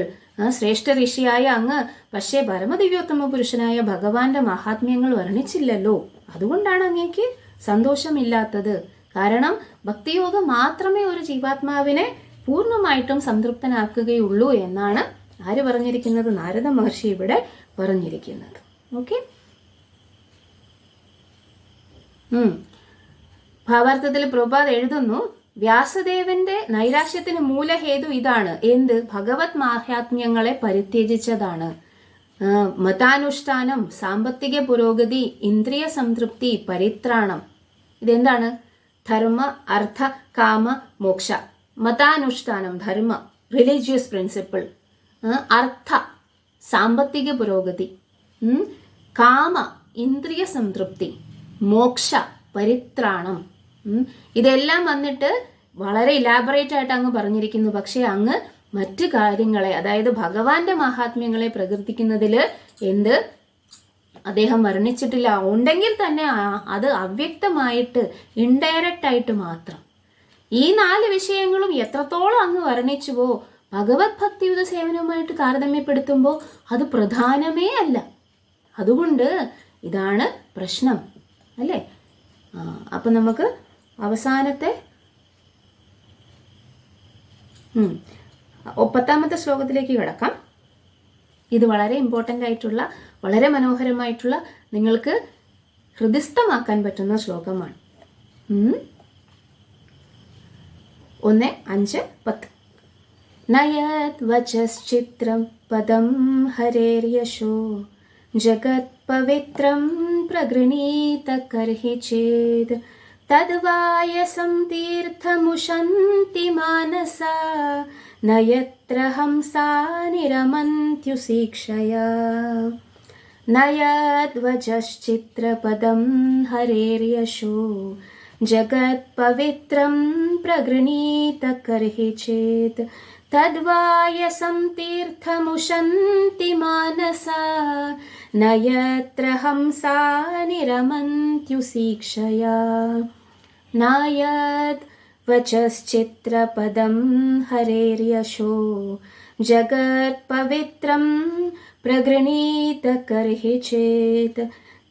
ശ്രേഷ്ഠ ഋഷിയായ അങ്ങ് പക്ഷേ പരമദിവ്യോത്തമ പുരുഷനായ ഭഗവാന്റെ മഹാത്മ്യങ്ങൾ വർണ്ണിച്ചില്ലല്ലോ. അതുകൊണ്ടാണ് അങ്ങേക്ക് സന്തോഷമില്ലാത്തത്. കാരണം ഭക്തിയോഗം മാത്രമേ ഒരു ജീവാത്മാവിനെ പൂർണ്ണമായിട്ടും സംതൃപ്തനാക്കുകയുള്ളൂ എന്നാണ് ആര് പറഞ്ഞിരിക്കുന്നത്? നാരദ മഹർഷി ഇവിടെ പറഞ്ഞിരിക്കുന്നത്. ഓക്കെ, ഭാവാർത്ഥത്തിൽ പ്രഭുപാദ് എഴുതുന്നു, വ്യാസദേവന്റെ നൈരാശ്യത്തിന് മൂലഹേതു ഇതാണ്. എന്ത്? ഭഗവത് മാഹാത്മ്യങ്ങളെ പരിത്യജിച്ചതാണ്. മതാനുഷ്ഠാനം, സാമ്പത്തിക പുരോഗതി, ഇന്ദ്രിയ സംതൃപ്തി, പരിത്രാണം. ഇതെന്താണ്? ധർമ്മ, അർത്ഥ, കാമ, മോക്ഷ. മതാനുഷ്ഠാനം ധർമ്മ, റിലീജിയസ് പ്രിൻസിപ്പിൾ. അർത്ഥ സാമ്പത്തിക പുരോഗതി, കാമ ഇന്ദ്രിയ സംതൃപ്തി, മോക്ഷ പരിത്രാണം. ഇതെല്ലാം വന്നിട്ട് വളരെ ഇലാബറേറ്റ് ആയിട്ട് അങ്ങ് പറഞ്ഞിരിക്കുന്നു. പക്ഷെ അങ്ങ് മറ്റ് കാര്യങ്ങളെ, അതായത് ഭഗവാന്റെ മഹാത്മ്യങ്ങളെ പ്രകീർത്തിക്കുന്നതിൽ എന്ത് അദ്ദേഹം വർണ്ണിച്ചിട്ടില്ല. ഉണ്ടെങ്കിൽ തന്നെ അത് അവ്യക്തമായിട്ട്, ഇൻഡയറക്റ്റ് ആയിട്ട് മാത്രം. ഈ 4 വിഷയങ്ങളും എത്രത്തോളം അങ്ങ് വർണ്ണിച്ചുവോ ഭഗവത് ഭക്തിയുത സേവനവുമായിട്ട് താരതമ്യപ്പെടുത്തുമ്പോൾ അത് പ്രധാനമേ അല്ല. അതുകൊണ്ട് ഇതാണ് പ്രശ്നം, അല്ലേ? അപ്പം നമുക്ക് അവസാനത്തെ 10ാമത്തെ ശ്ലോകത്തിലേക്ക് കിടക്കാം. ഇത് വളരെ ഇമ്പോർട്ടൻ്റ് ആയിട്ടുള്ള, വളരെ മനോഹരമായിട്ടുള്ള, നിങ്ങൾക്ക് ഹൃദിസ്ഥമാക്കാൻ പറ്റുന്ന ശ്ലോകമാണ്. 1, 5, 10. നയത് വചശ്ചിത്രം പദം ഹരേര്യശോ ജഗത് പവിത്രം പ്രഗൃണീത കർഹി ചേത് തദ്വായസം തീർത്ഥമുഷന്തി മാനസാ നയത്ര ഹംസാ നിരമന്ത്യുശീക്ഷയാ. നയദ്വചശ്ചിത്രപദം ഹരേര്യശോ ജഗത് പവിത്രം പ്രഗൃണീത കർഹി ചേത് തദ്വായസം തീർത്ഥമുഷന്തി മാനസാ നയത്ര ഹംസാ നിരമന്ത്യുശീക്ഷയാ. നായത് വചശ്ചിത്രപദം ഹരേര്യശോ ജഗത് പവിത്രം പ്രഗൃണീത കർഹി ചേത്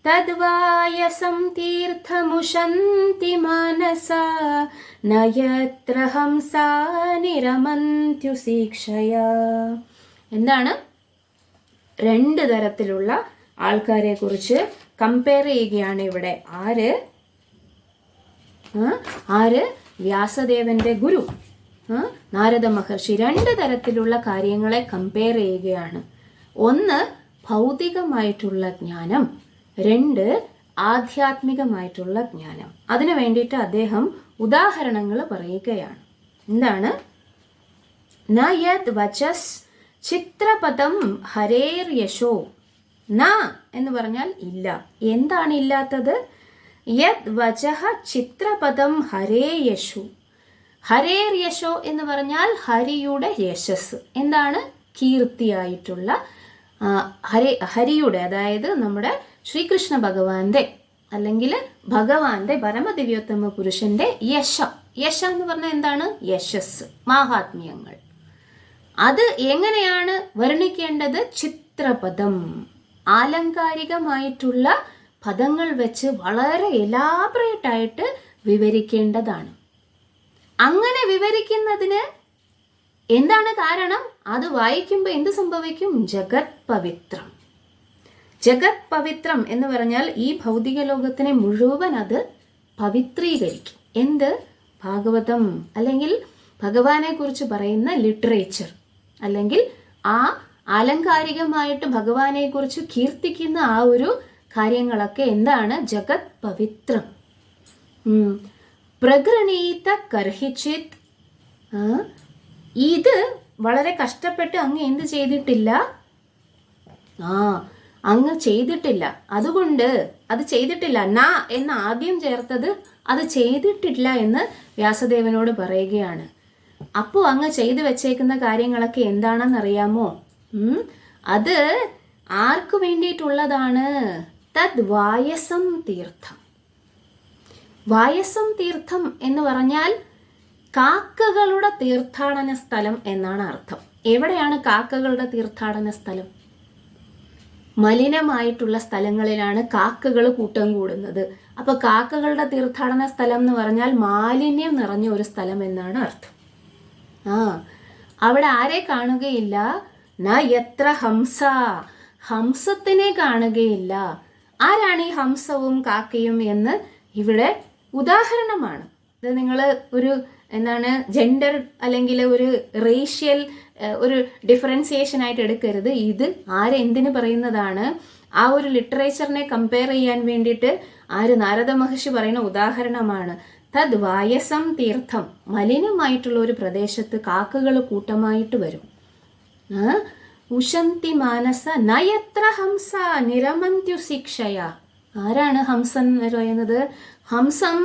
തദ്വായസം തീർത്ഥമുഷന്തി മാനസാ നയത്ര ഹംസാ നിരമന്ത്യുശീക്ഷയാ. എന്താണ്? 2 തരത്തിലുള്ള ആൾക്കാരെ കുറിച്ച് കമ്പയർ ചെയ്യുകയാണ് ഇവിടെ. ആര്? വ്യാസദേവന്റെ ഗുരു നാരദ മഹർഷി 2 തരത്തിലുള്ള കാര്യങ്ങളെ കമ്പയർ ചെയ്യുകയാണ്. 1 ഭൗതികമായിട്ടുള്ള ജ്ഞാനം, 2 ആധ്യാത്മികമായിട്ടുള്ള ജ്ഞാനം. അതിനു വേണ്ടിയിട്ട് അദ്ദേഹം ഉദാഹരണങ്ങൾ പറയുകയാണ്. എന്താണ്? നയത് വചസ് ചിത്രപദം ഹരേര്യശോ. ന എന്ന് പറഞ്ഞാൽ ഇല്ല. എന്താണ് ഇല്ലാത്തത്? യത് വചഃ ചിത്രപദം ഹരേയശു. ഹരേര്യശോ എന്ന് പറഞ്ഞാൽ ഹരിയുടെ യശസ്. എന്താണ്? കീർത്തിയായിട്ടുള്ള ഹരിയുടെ, അതായത് നമ്മുടെ ശ്രീകൃഷ്ണ ഭഗവാന്റെ അല്ലെങ്കിൽ ഭഗവാന്റെ പരമദിവ്യോത്തമ പുരുഷന്റെ യശ. യശ എന്ന് പറഞ്ഞാൽ എന്താണ്? യശസ്, മാഹാത്മ്യങ്ങൾ. അത് എങ്ങനെയാണ് വർണ്ണിക്കേണ്ടത്? ചിത്രപദം, ആലങ്കാരികമായിട്ടുള്ള പദങ്ങൾ വെച്ച് വളരെ എലാബറേറ്റ് ആയിട്ട് വിവരിക്കേണ്ടതാണ്. അങ്ങനെ വിവരിക്കുന്നതിന് എന്താണ് കാരണം? അത് വായിക്കുമ്പോൾ എന്ത് സംഭവിക്കും? ജഗത് പവിത്രം. ജഗത് പവിത്രം എന്ന് പറഞ്ഞാൽ ഈ ഭൗതിക ലോകത്തിനെ മുഴുവൻ അത് പവിത്രീകരിക്കും. എന്ത്? ഭാഗവതം അല്ലെങ്കിൽ ഭഗവാനെ കുറിച്ച് പറയുന്ന ലിറ്ററേച്ചർ, അല്ലെങ്കിൽ ആ ആലങ്കാരികമായിട്ട് ഭഗവാനെ കുറിച്ച് കീർത്തിക്കുന്ന ആ ഒരു കാര്യങ്ങളൊക്കെ എന്താണ്? ജഗത് പവിത്രം. പ്രഗൃണീത കർഹിച്ചിത്. ഇത് വളരെ കഷ്ടപ്പെട്ട് അങ്ങ് എന്ത് ചെയ്തിട്ടില്ല? അങ്ങ് ചെയ്തിട്ടില്ല. അതുകൊണ്ട് അത് ചെയ്തിട്ടില്ല. ന എന്ന് ആദ്യം ചേർത്തത് അത് ചെയ്തിട്ടില്ല എന്ന് വ്യാസദേവനോട് പറയുകയാണ്. അപ്പോൾ അങ്ങ് ചെയ്തു വെച്ചേക്കുന്ന കാര്യങ്ങളൊക്കെ എന്താണെന്നറിയാമോ? അത് ആർക്ക് വേണ്ടിയിട്ടുള്ളതാണ്? തദ് വായസം തീർത്ഥം. വായസം തീർത്ഥം എന്ന് പറഞ്ഞാൽ കാക്കകളുടെ തീർത്ഥാടന സ്ഥലം എന്നാണ് അർത്ഥം. എവിടെയാണ് കാക്കകളുടെ തീർത്ഥാടന സ്ഥലം? മലിനമായിട്ടുള്ള സ്ഥലങ്ങളിലാണ് കാക്കകൾ കൂട്ടം കൂടുന്നത്. അപ്പൊ കാക്കകളുടെ തീർത്ഥാടന സ്ഥലം എന്ന് പറഞ്ഞാൽ മാലിന്യം നിറഞ്ഞ ഒരു സ്ഥലം എന്നാണ് അർത്ഥം. അവിടെ ആരെ കാണുകയില്ല? ന യത്ര ഹംസ, ഹംസത്തിനെ കാണുകയില്ല. ആരാണ് ഈ ഹംസവും കാക്കയും എന്ന് ഇവിടെ ഉദാഹരണമാണ്. ഇത് നിങ്ങൾ ഒരു ജെൻഡർ അല്ലെങ്കിൽ ഒരു റേഷ്യൽ ഒരു ഡിഫറൻസിയേഷൻ ആയിട്ട് എടുക്കരുത്. ഇത് ആരെന്തിനു പറയുന്നതാണ്? ആ ഒരു ലിറ്ററേച്ചറിനെ കമ്പയർ ചെയ്യാൻ വേണ്ടിയിട്ട് നാരദ മഹർഷി പറയുന്ന ഉദാഹരണമാണ്. തദ് വായസം തീർത്ഥം. മലിനമായിട്ടുള്ള ഒരു പ്രദേശത്ത് കാക്കകൾ കൂട്ടമായിട്ട് വരും. ഉശന്തി മാനസ നയത്ര ഹംസ നിരമന്ത്യുശിക്ഷയ. ആരാണ് ഹംസൻ എന്ന് പറയുന്നത്? ഹംസം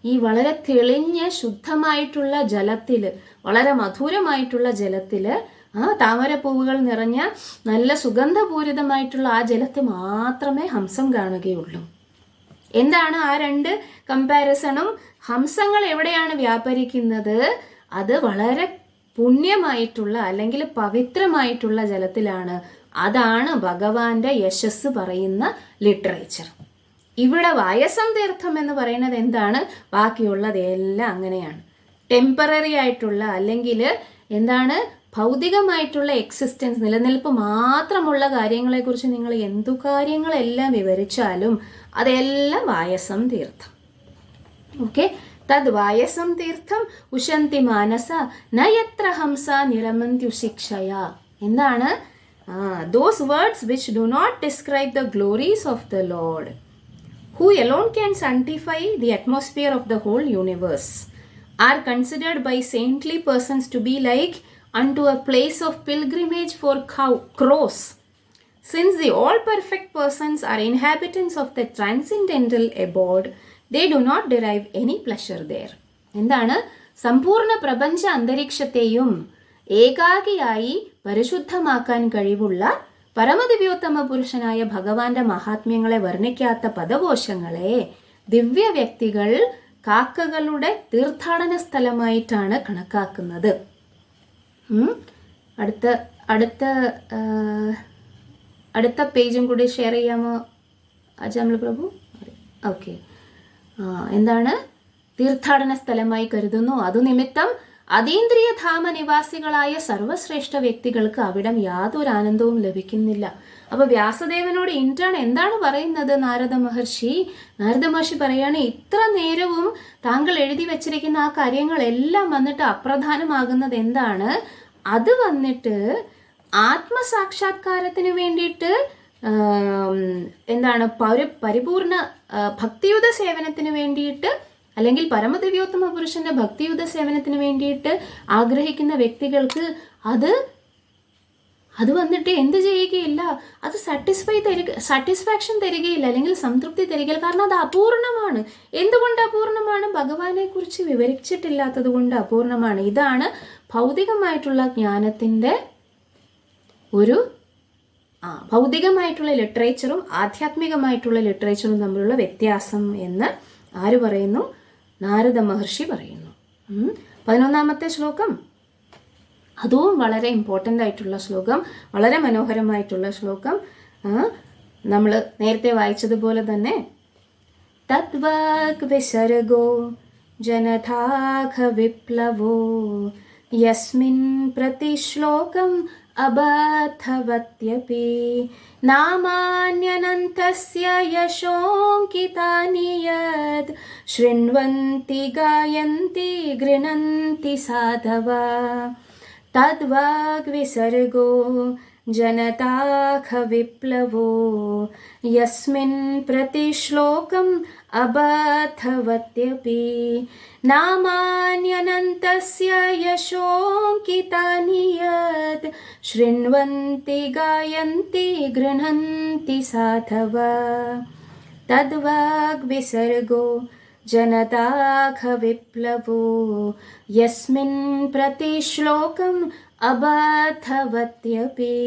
ഈ വളരെ തെളിഞ്ഞ ശുദ്ധമായിട്ടുള്ള ജലത്തിൽ, വളരെ മധുരമായിട്ടുള്ള ജലത്തിൽ, താമരപ്പൂവുകൾ നിറഞ്ഞ നല്ല സുഗന്ധപൂരിതമായിട്ടുള്ള ആ ജലത്തെ മാത്രമേ ഹംസം കാണുകയുള്ളൂ. എന്താണ് ആ രണ്ട് കമ്പാരിസണും? ഹംസങ്ങൾ എവിടെയാണ് വ്യാപരിക്കുന്നത്? അത് വളരെ പുണ്യമായിട്ടുള്ള അല്ലെങ്കിൽ പവിത്രമായിട്ടുള്ള ജലത്തിലാണ്. അതാണ് ഭഗവാന്റെ യശസ് പറയുന്ന ലിറ്ററേച്ചർ. ഇവിടെ വായസം തീർത്ഥം എന്ന് പറയുന്നത് എന്താണ്? ബാക്കിയുള്ളതെല്ലാം അങ്ങനെയാണ്. ടെമ്പററി ആയിട്ടുള്ള അല്ലെങ്കിൽ എന്താണ് ഭൗതികമായിട്ടുള്ള എക്സിസ്റ്റൻസ്, നിലനിൽപ്പ് മാത്രമുള്ള കാര്യങ്ങളെക്കുറിച്ച് നിങ്ങൾ എന്തു കാര്യങ്ങളെല്ലാം വിവരിച്ചാലും അതെല്ലാം വായസം തീർത്ഥം. ഓക്കെ, തദ് വായസം തീർത്ഥം ഉശന്തി മാനസ നയത്ര ഹംസ നിരമന്ത്യുശിക്ഷയ. എന്താണ്? Those words which do not describe the glories of the lord, who alone can sanctify the atmosphere of the whole universe, are considered by saintly persons to be like unto a place of pilgrimage for crows, since the all-perfect persons are inhabitants of the transcendental abode, they do not derive any pleasure there. എന്താണ്? സമ്പൂർണ്ണ പ്രപഞ്ച അന്തരീക്ഷത്തെയും ഏകാകിയായി പരിശുദ്ധമാക്കാൻ കഴിവുള്ള പരമദിവ്യോത്തമ പുരുഷനായ ഭഗവാന്റെ മഹാത്മ്യങ്ങളെ വർണ്ണിക്കാത്ത പദകോശങ്ങളെ ദിവ്യ വ്യക്തികൾ കാക്കകളുടെ തീർത്ഥാടന സ്ഥലമായിട്ടാണ് കണക്കാക്കുന്നത്. അടുത്ത പേജും കൂടി ഷെയർ ചെയ്യാമോ അജാമൽ പ്രഭു? ഓക്കെ, എന്താണ്? തീർത്ഥാടന സ്ഥലമായി കരുതുന്നു. അതു നിമിത്തം അതീന്ദ്രിയ ധാമ നിവാസികളായ സർവശ്രേഷ്ഠ വ്യക്തികൾക്ക് അവിടം യാതൊരു ആനന്ദവും ലഭിക്കുന്നില്ല. അപ്പൊ വ്യാസദേവനോട് ഇന്ദ്രൻ എന്താണ് പറയുന്നത്? നാരദ മഹർഷി പറയാണ്, ഇത്ര നേരവും താങ്കൾ എഴുതി വെച്ചിരിക്കുന്ന ആ കാര്യങ്ങളെല്ലാം വന്നിട്ട് അപ്രധാനമാകുന്നത് എന്താണ്? അത് വന്നിട്ട് ആത്മസാക്ഷാത്കാരത്തിന് വേണ്ടിയിട്ട് എന്താണ് പരിപൂർണ ഭക്തിയുത സേവനത്തിന് വേണ്ടിയിട്ട് അല്ലെങ്കിൽ പരമദിവ്യോത്തമ പുരുഷന്റെ ഭക്തിയുത സേവനത്തിന് വേണ്ടിയിട്ട് ആഗ്രഹിക്കുന്ന വ്യക്തികൾക്ക് അത് വന്നിട്ട് എന്ത് ചെയ്യുകയില്ല, അത് സാറ്റിസ്ഫാക്ഷൻ തരികയില്ല, അല്ലെങ്കിൽ സംതൃപ്തി തരികയില്ല. കാരണം അത് അപൂർണമാണ്. എന്തുകൊണ്ട് അപൂർണമാണ്? ഭഗവാനെ കുറിച്ച് വിവരിച്ചിട്ടില്ലാത്തത് കൊണ്ട് അപൂർണമാണ്. ഇതാണ് ഭൗതികമായിട്ടുള്ള ജ്ഞാനത്തിൻ്റെ ഒരു ഭൗതികമായിട്ടുള്ള ലിറ്ററേച്ചറും ആധ്യാത്മികമായിട്ടുള്ള ലിറ്ററേച്ചറും തമ്മിലുള്ള വ്യത്യാസം എന്ന് ആര് പറയുന്നു? നാരദ മഹർഷി പറയുന്നു. 11ാമത്തെ ശ്ലോകം, അതും വളരെ ഇമ്പോർട്ടൻ്റ് ആയിട്ടുള്ള ശ്ലോകം, വളരെ മനോഹരമായിട്ടുള്ള ശ്ലോകം. നമ്മൾ നേരത്തെ വായിച്ചതുപോലെ തന്നെ തദ്വാഗ് വിസർഗോ ജനതാഘ വിപ്ലവോ യസ്മിൻ പ്രതിശ്ലോകം അബദ്ധവത്യപി നാമാന്യനന്തസ്യ യശോങ്കിതാനി യത് ശൃണ്വന്തി ഗായന്തി ഗൃണന്തി സാധവ തദ്വാഗ്വിസർഗോ ജനതാഘ വിപ്ലവോ യസ്മിൻ പ്രതിശ്ലോകം അബദ്ധവത്യപി നാമാന്യനന്തസ്യ യശോങ്കിതാനി യത് ശൃണ്വന്തി ഗായന്തി ഗൃണന്തി സാധവ തദ്വാഗ്വിസർഗോ ജനതാഘ വിപ്ലവോ യസ്മിൻ പ്രതിശ്ലോകം അബദ്ധവത്യപി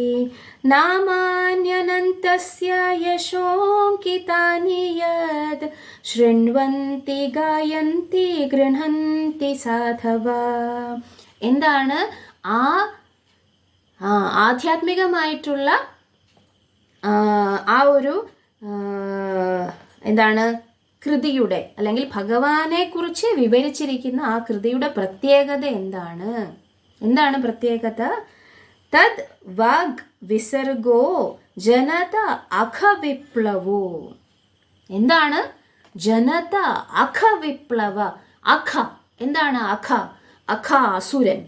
നാമാന്യനന്തസ്യ യശോങ്കിതാനി യത് ശൃണ്വന്തി ഗായന്തി ഗൃണന്തി സാധവ. എന്താണ് ആധ്യാത്മികമായിട്ടുള്ള ആ ഒരു എന്താണ് കൃതിയുടെ അല്ലെങ്കിൽ ഭഗവാനെ കുറിച്ച് വിവരിച്ചിരിക്കുന്ന ആ കൃതിയുടെ പ്രത്യേകത എന്താണ് പ്രത്യേകത? തദ് വാഗ് വിസർഗോ ജനത അഖ വിപ്ലവോ. എന്താണ് ജനത അഖ വിപ്ലവ? എന്താണ് അഖ അസുരൻ.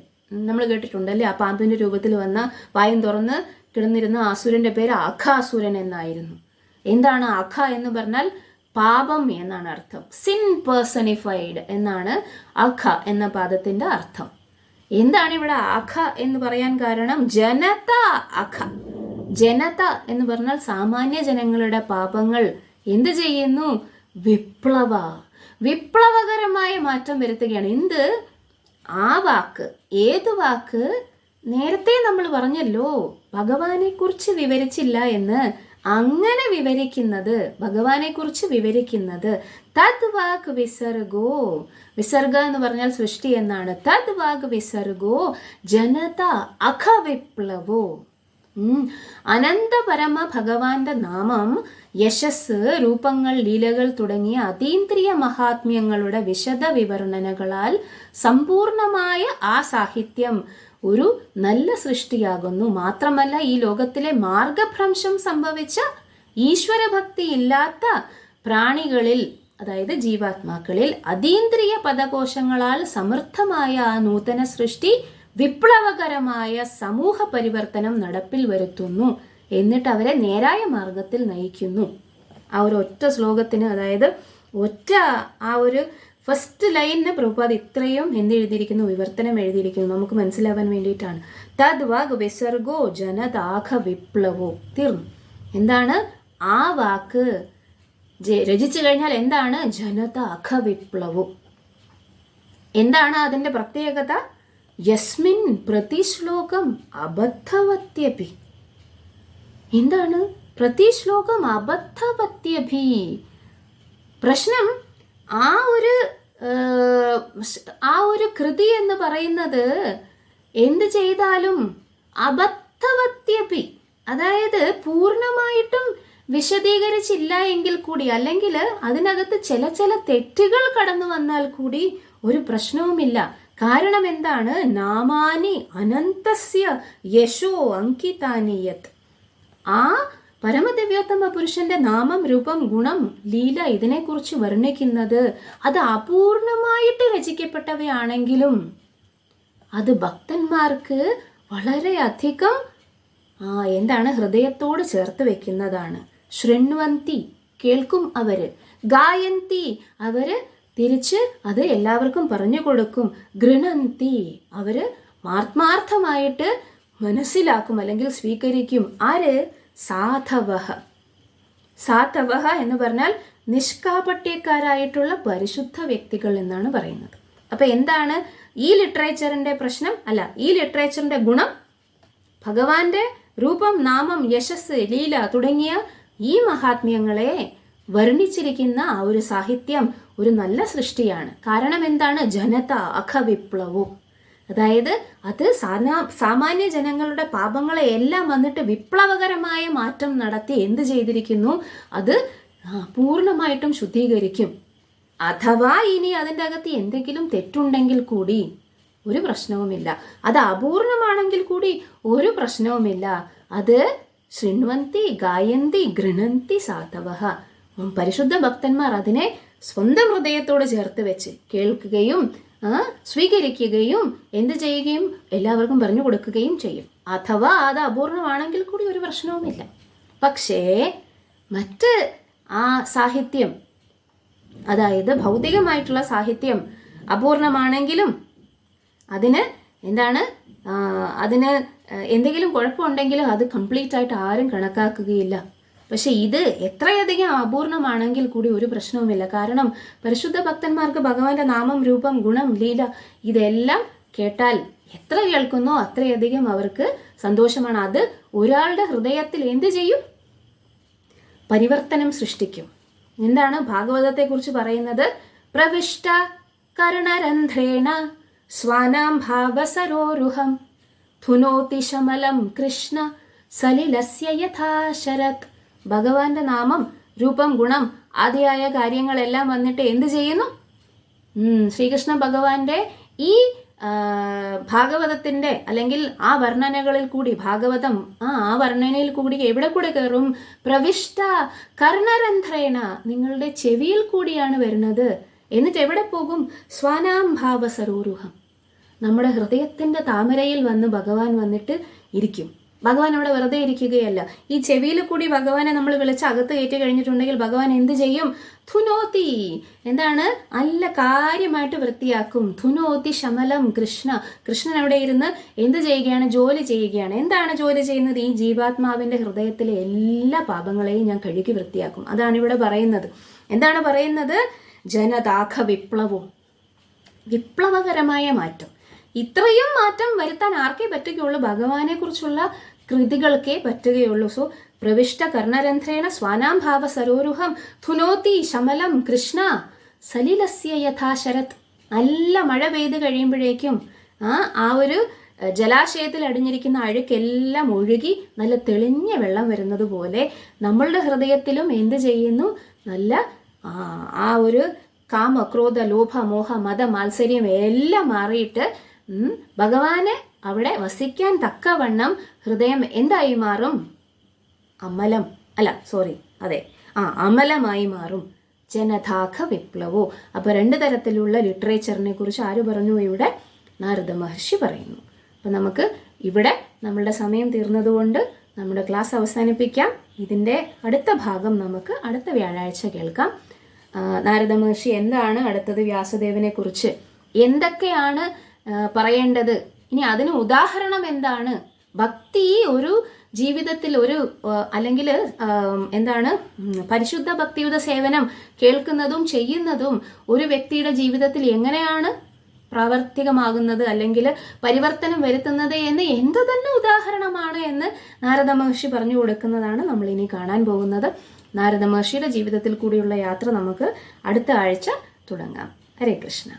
നമ്മൾ കേട്ടിട്ടുണ്ടല്ലേ, ആ പാമ്പിന്റെ രൂപത്തിൽ വന്ന വായും തുറന്ന് കിടന്നിരുന്ന അസുരന്റെ പേര് അഖാസുരൻ എന്നായിരുന്നു. എന്താണ് അഖ എന്ന് പറഞ്ഞാൽ? പാപം എന്നാണ് അർത്ഥം. സിൻ പേഴ്സണിഫൈഡ് എന്നാണ് അഖ എന്ന പദത്തിന്റെ അർത്ഥം. എന്താണ് ഇവിടെ അഖ എന്ന് പറയാൻ കാരണം? ജനത അഖ. ജനത എന്ന് പറഞ്ഞാൽ സാമാന്യ ജനങ്ങളുടെ പാപങ്ങൾ എന്ത് ചെയ്യുന്നു? വിപ്ലവകരമായ മാറ്റം വരുത്തുകയാണ്. എന്ത്? ആ വാക്ക്. ഏത് വാക്ക്? നേരത്തെ നമ്മൾ പറഞ്ഞല്ലോ ഭഗവാനെ കുറിച്ച് വിവരിച്ചില്ല എന്ന്. അങ്ങനെ വിവരിക്കുന്നത്, ഭഗവാനെ കുറിച്ച് വിവരിക്കുന്നത് തദ് വാഗ് വിസർഗോ. വിസർഗ എന്ന് പറഞ്ഞാൽ സൃഷ്ടി എന്നാണ്. തദ് വാഗ് വിസർഗോ ജനത അഖവിപ്ലവോ. അനന്തപരമ ഭഗവാന്റെ നാമം, യശസ്, രൂപങ്ങൾ, ലീലകൾ തുടങ്ങിയ അതീന്ദ്രിയ മഹാത്മ്യങ്ങളുടെ വിശദ വിവരണനകളാൽ സമ്പൂർണമായ ആ സാഹിത്യം ഒരു നല്ല സൃഷ്ടിയാകുന്നു. മാത്രമല്ല ഈ ലോകത്തിലെ മാർഗഭ്രംശം സംഭവിച്ച ഈശ്വരഭക്തി ഇല്ലാത്ത പ്രാണികളിൽ, അതായത് ജീവാത്മാക്കളിൽ അതീന്ദ്രിയ പദകോശങ്ങളാൽ സമൃദ്ധമായ ആ നൂതന സൃഷ്ടി വിപ്ലവകരമായ സമൂഹ പരിവർത്തനം നടപ്പിൽ വരുത്തുന്നു. എന്നിട്ട് അവരെ നേരായ മാർഗത്തിൽ നയിക്കുന്നു. ആ ഒരു ഒറ്റ ശ്ലോകത്തിന്, അതായത് ഒറ്റ ആ ഒരു ഫസ്റ്റ് ലൈനിന് പ്രഭുപാദ് ഇത്രയും എന്തെഴുതിയിരിക്കുന്നു? വിവർത്തനം എഴുതിയിരിക്കുന്നു. നമുക്ക് മനസ്സിലാവാൻ വേണ്ടിയിട്ടാണ്. തദ് വാഗ് വിസർഗോ ജനതാഘ വിപ്ലവോ. തീർന്നു. എന്താണ് ആ വാക്ക്? രചിച്ചു കഴിഞ്ഞാൽ എന്താണ്? ജനതാഘ വിപ്ലവോ. എന്താണ് അതിന്റെ പ്രത്യേകത? യസ്മിൻ പ്രതിശ്ലോകം അബദ്ധവത്യഭി. എന്താണ് പ്രതിശ്ലോകം അബദ്ധവത്യഭി? പ്രശ്നം ആ ഒരു കൃതി എന്ന് പറയുന്നത് എന്ത് ചെയ്താലും അബദ്ധവത്യഭി, അതായത് പൂർണ്ണമായിട്ടും വിശദീകരിച്ചില്ല എങ്കിൽ കൂടി, അല്ലെങ്കിൽ അതിനകത്ത് ചില തെറ്റുകൾ കടന്നു വന്നാൽ കൂടി ഒരു പ്രശ്നവുമില്ല. കാരണം എന്താണ്? നാമാനി അനന്തസ്യ യശോ അങ്കിതാനി യത്. ആ പരമദിവ്യോത്തമ പുരുഷന്റെ നാമം, രൂപം, ഗുണം, ലീല ഇതിനെക്കുറിച്ച് വർണ്ണിക്കുന്നത് അത് അപൂർണമായിട്ട് രചിക്കപ്പെട്ടവയാണെങ്കിലും അത് ഭക്തന്മാർക്ക് വളരെയധികം എന്താണ് ഹൃദയത്തോട് ചേർത്ത് വെക്കുന്നതാണ്. ശൃണ്വന്തി കേൾക്കും അവര്, ഗായന്തി അവര് തിരിച്ച് അത് എല്ലാവർക്കും പറഞ്ഞു കൊടുക്കും, ഗൃണന്തി അവര് ആത്മാർത്ഥമായിട്ട് മനസ്സിലാക്കും അല്ലെങ്കിൽ സ്വീകരിക്കും. ആര്? സാധവഹ. സാധവഹ എന്ന് പറഞ്ഞാൽ നിഷ്കാപട്യക്കാരായിട്ടുള്ള പരിശുദ്ധ വ്യക്തികൾ എന്നാണ് പറയുന്നത്. അപ്പൊ എന്താണ് ഈ ലിറ്ററേച്ചറിന്റെ പ്രശ്നം? അല്ല, ഈ ലിറ്ററേച്ചറിന്റെ ഗുണം ഭഗവാന്റെ രൂപം, നാമം, യശസ്, ലീല തുടങ്ങിയ ഈ മഹാത്മ്യങ്ങളെ വർണ്ണിച്ചിരിക്കുന്ന ആ ഒരു സാഹിത്യം ഒരു നല്ല സൃഷ്ടിയാണ്. കാരണം എന്താണ്? ജനത അഖവിപ്ലവോ. അതായത് അത് സാമാന്യ ജനങ്ങളുടെ പാപങ്ങളെ എല്ലാം വന്നിട്ട് വിപ്ലവകരമായ മാറ്റം നടത്തി എന്ത് ചെയ്തിരിക്കുന്നു? അത് പൂർണ്ണമായിട്ടും ശുദ്ധീകരിക്കും. അഥവാ ഇനി അതിൻ്റെ അകത്ത് എന്തെങ്കിലും തെറ്റുണ്ടെങ്കിൽ കൂടി ഒരു പ്രശ്നവുമില്ല. അത് അപൂർണമാണെങ്കിൽ കൂടി ഒരു പ്രശ്നവുമില്ല. അത് ശൃണ്വന്തി, ഗായന്തി, ഗൃണന്തി സാധവഃ. പരിശുദ്ധ ഭക്തന്മാർ അതിനെ സ്വന്തം ഹൃദയത്തോട് ചേർത്ത് വെച്ച് കേൾക്കുകയും സ്വീകരിക്കുകയും എന്ത് ചെയ്യുകയും എല്ലാവർക്കും പറഞ്ഞു കൊടുക്കുകയും ചെയ്യും. അഥവാ അത് അപൂർണമാണെങ്കിൽ കൂടി ഒരു പ്രശ്നവുമില്ല. പക്ഷേ മറ്റ് ആ സാഹിത്യം, അതായത് ഭൗതികമായിട്ടുള്ള സാഹിത്യം അപൂർണമാണെങ്കിലും അതിന് അതിന് എന്തെങ്കിലും കുഴപ്പമുണ്ടെങ്കിലും അത് കംപ്ലീറ്റ് ആയിട്ട് ആരും കണക്കാക്കുകയില്ല. പക്ഷെ ഇത് എത്രയധികം അപൂർണമാണെങ്കിൽ കൂടി ഒരു പ്രശ്നവുമില്ല. കാരണം പരിശുദ്ധ ഭക്തന്മാർക്ക് ഭഗവാന്റെ നാമം, രൂപം, ഗുണം, ലീല ഇതെല്ലാം കേട്ടാൽ എത്ര കേൾക്കുന്നോ അത്രയധികം അവർക്ക് സന്തോഷമാണ്. അത് ഒരാളുടെ ഹൃദയത്തിൽ എന്ത് ചെയ്യും? പരിവർത്തനം സൃഷ്ടിക്കും. എന്താണ് ഭാഗവതത്തെ കുറിച്ച് പറയുന്നത്? പ്രവിഷ്ട കർണരന്ധ്രേണ സ്വാനാം ഭാവസരോരുഹം ധുനോതി ശമലം കൃഷ്ണ സലിലസ്യ യഥാ ശരത്. ഭഗവാന്റെ നാമം, രൂപം, ഗുണം ആദിയായ കാര്യങ്ങളെല്ലാം വന്നിട്ട് എന്ത് ചെയ്യുന്നു? ശ്രീകൃഷ്ണ ഭഗവാന്റെ ഈ ഭാഗവതത്തിന്റെ അല്ലെങ്കിൽ ആ വർണ്ണനകളിൽ കൂടി ഭാഗവതം ആ വർണ്ണനയിൽ കൂടി എവിടെ കൂടെ കയറും? പ്രവിഷ്ട കർണരന്ധ്രേണ, നിങ്ങളുടെ ചെവിയിൽ കൂടിയാണ് വരുന്നത്. എന്നിട്ട് എവിടെ പോകും? സ്വാനാം ഭാവസരോരുഹം, നമ്മുടെ ഹൃദയത്തിന്റെ താമരയിൽ വന്ന് ഭഗവാൻ വന്നിട്ട് ഇരിക്കും. ഭഗവാൻ അവിടെ വെറുതെ ഇരിക്കുകയല്ല. ഈ ചെവിയിൽ കൂടി ഭഗവാനെ നമ്മൾ വിളിച്ച് അകത്ത് കയറ്റി കഴിഞ്ഞിട്ടുണ്ടെങ്കിൽ ഭഗവാൻ എന്ത് ചെയ്യും? ധുനോതി, എന്താണ്? നല്ല കാര്യമായിട്ട് വൃത്തിയാക്കും. ധുനോതി ശമലം കൃഷ്ണ, കൃഷ്ണൻ അവിടെ ഇരുന്ന് എന്ത് ചെയ്യുകയാണ്? ജോലി ചെയ്യുകയാണ്. എന്താണ് ജോലി ചെയ്യുന്നത്? ഈ ജീവാത്മാവിന്റെ ഹൃദയത്തിലെ എല്ലാ പാപങ്ങളെയും ഞാൻ കഴുകി വൃത്തിയാക്കും. അതാണ് ഇവിടെ പറയുന്നത്. എന്താണ് പറയുന്നത്? ജനതാഖ വിപ്ലവവും, വിപ്ലവകരമായ മാറ്റം. ഇത്രയും മാറ്റം വരുത്താൻ ആർക്കേ പറ്റുകയുള്ളൂ? ഭഗവാനെ കുറിച്ചുള്ള കൃതികൾക്കേ പറ്റുകയുള്ളൂ. സോ പ്രവിഷ്ട കർണരന്ധ്രേണ സ്വാനാം ഭാവ സരോരുഹം ധുനോതി ശമലം കൃഷ്ണ സലിലസ്യ യഥാ ശരത്. നല്ല മഴ പെയ്ത് കഴിയുമ്പോഴേക്കും ആ ഒരു ജലാശയത്തിൽ അടിഞ്ഞിരിക്കുന്ന അഴുക്കെല്ലാം ഒഴുകി നല്ല തെളിഞ്ഞ വെള്ളം വരുന്നത് പോലെ നമ്മളുടെ ഹൃദയത്തിലും എന്ത് ചെയ്യുന്നു? നല്ല ആ ഒരു കാമ, ക്രോധ, ലോഭ, മോഹ, മത, മാത്സര്യം എല്ലാം മാറിയിട്ട് ഭഗവാന് അവിടെ വസിക്കാൻ തക്കവണ്ണം ഹൃദയം എന്തായി മാറും? അമലമായി മാറും. ജനതാഖ വിപ്ലവോ. അപ്പോൾ 2 തരത്തിലുള്ള ലിറ്ററേച്ചറിനെ കുറിച്ച് ആര് പറഞ്ഞു? ഇവിടെ നാരദ മഹർഷി പറയുന്നു. അപ്പം നമുക്ക് ഇവിടെ നമ്മളുടെ സമയം തീർന്നതുകൊണ്ട് നമ്മുടെ ക്ലാസ് അവസാനിപ്പിക്കാം. ഇതിൻ്റെ അടുത്ത ഭാഗം നമുക്ക് അടുത്ത വ്യാഴാഴ്ച കേൾക്കാം. നാരദ മഹർഷി എന്താണ് അടുത്തത് വ്യാസദേവനെ കുറിച്ച് എന്തൊക്കെയാണ് പറയേണ്ടത്, ഇനി അതിന് ഉദാഹരണം എന്താണ്? ഭക്തി ഒരു ജീവിതത്തിൽ അല്ലെങ്കിൽ എന്താണ് പരിശുദ്ധ ഭക്തിയുടെ സേവനം കേൾക്കുന്നതും ചെയ്യുന്നതും ഒരു വ്യക്തിയുടെ ജീവിതത്തിൽ എങ്ങനെയാണ് പ്രാവർത്തികമാകുന്നത് അല്ലെങ്കിൽ പരിവർത്തനം വരുത്തുന്നത് എന്ന് എന്തു തന്നെ ഉദാഹരണമാണ് എന്ന് നാരദ മഹർഷി പറഞ്ഞു കൊടുക്കുന്നതാണ് നമ്മൾ ഇനി കാണാൻ പോകുന്നത്. നാരദ മഹർഷിയുടെ ജീവിതത്തിൽ കൂടിയുള്ള യാത്ര നമുക്ക് അടുത്ത ആഴ്ച തുടങ്ങാം. ഹരേ കൃഷ്ണ.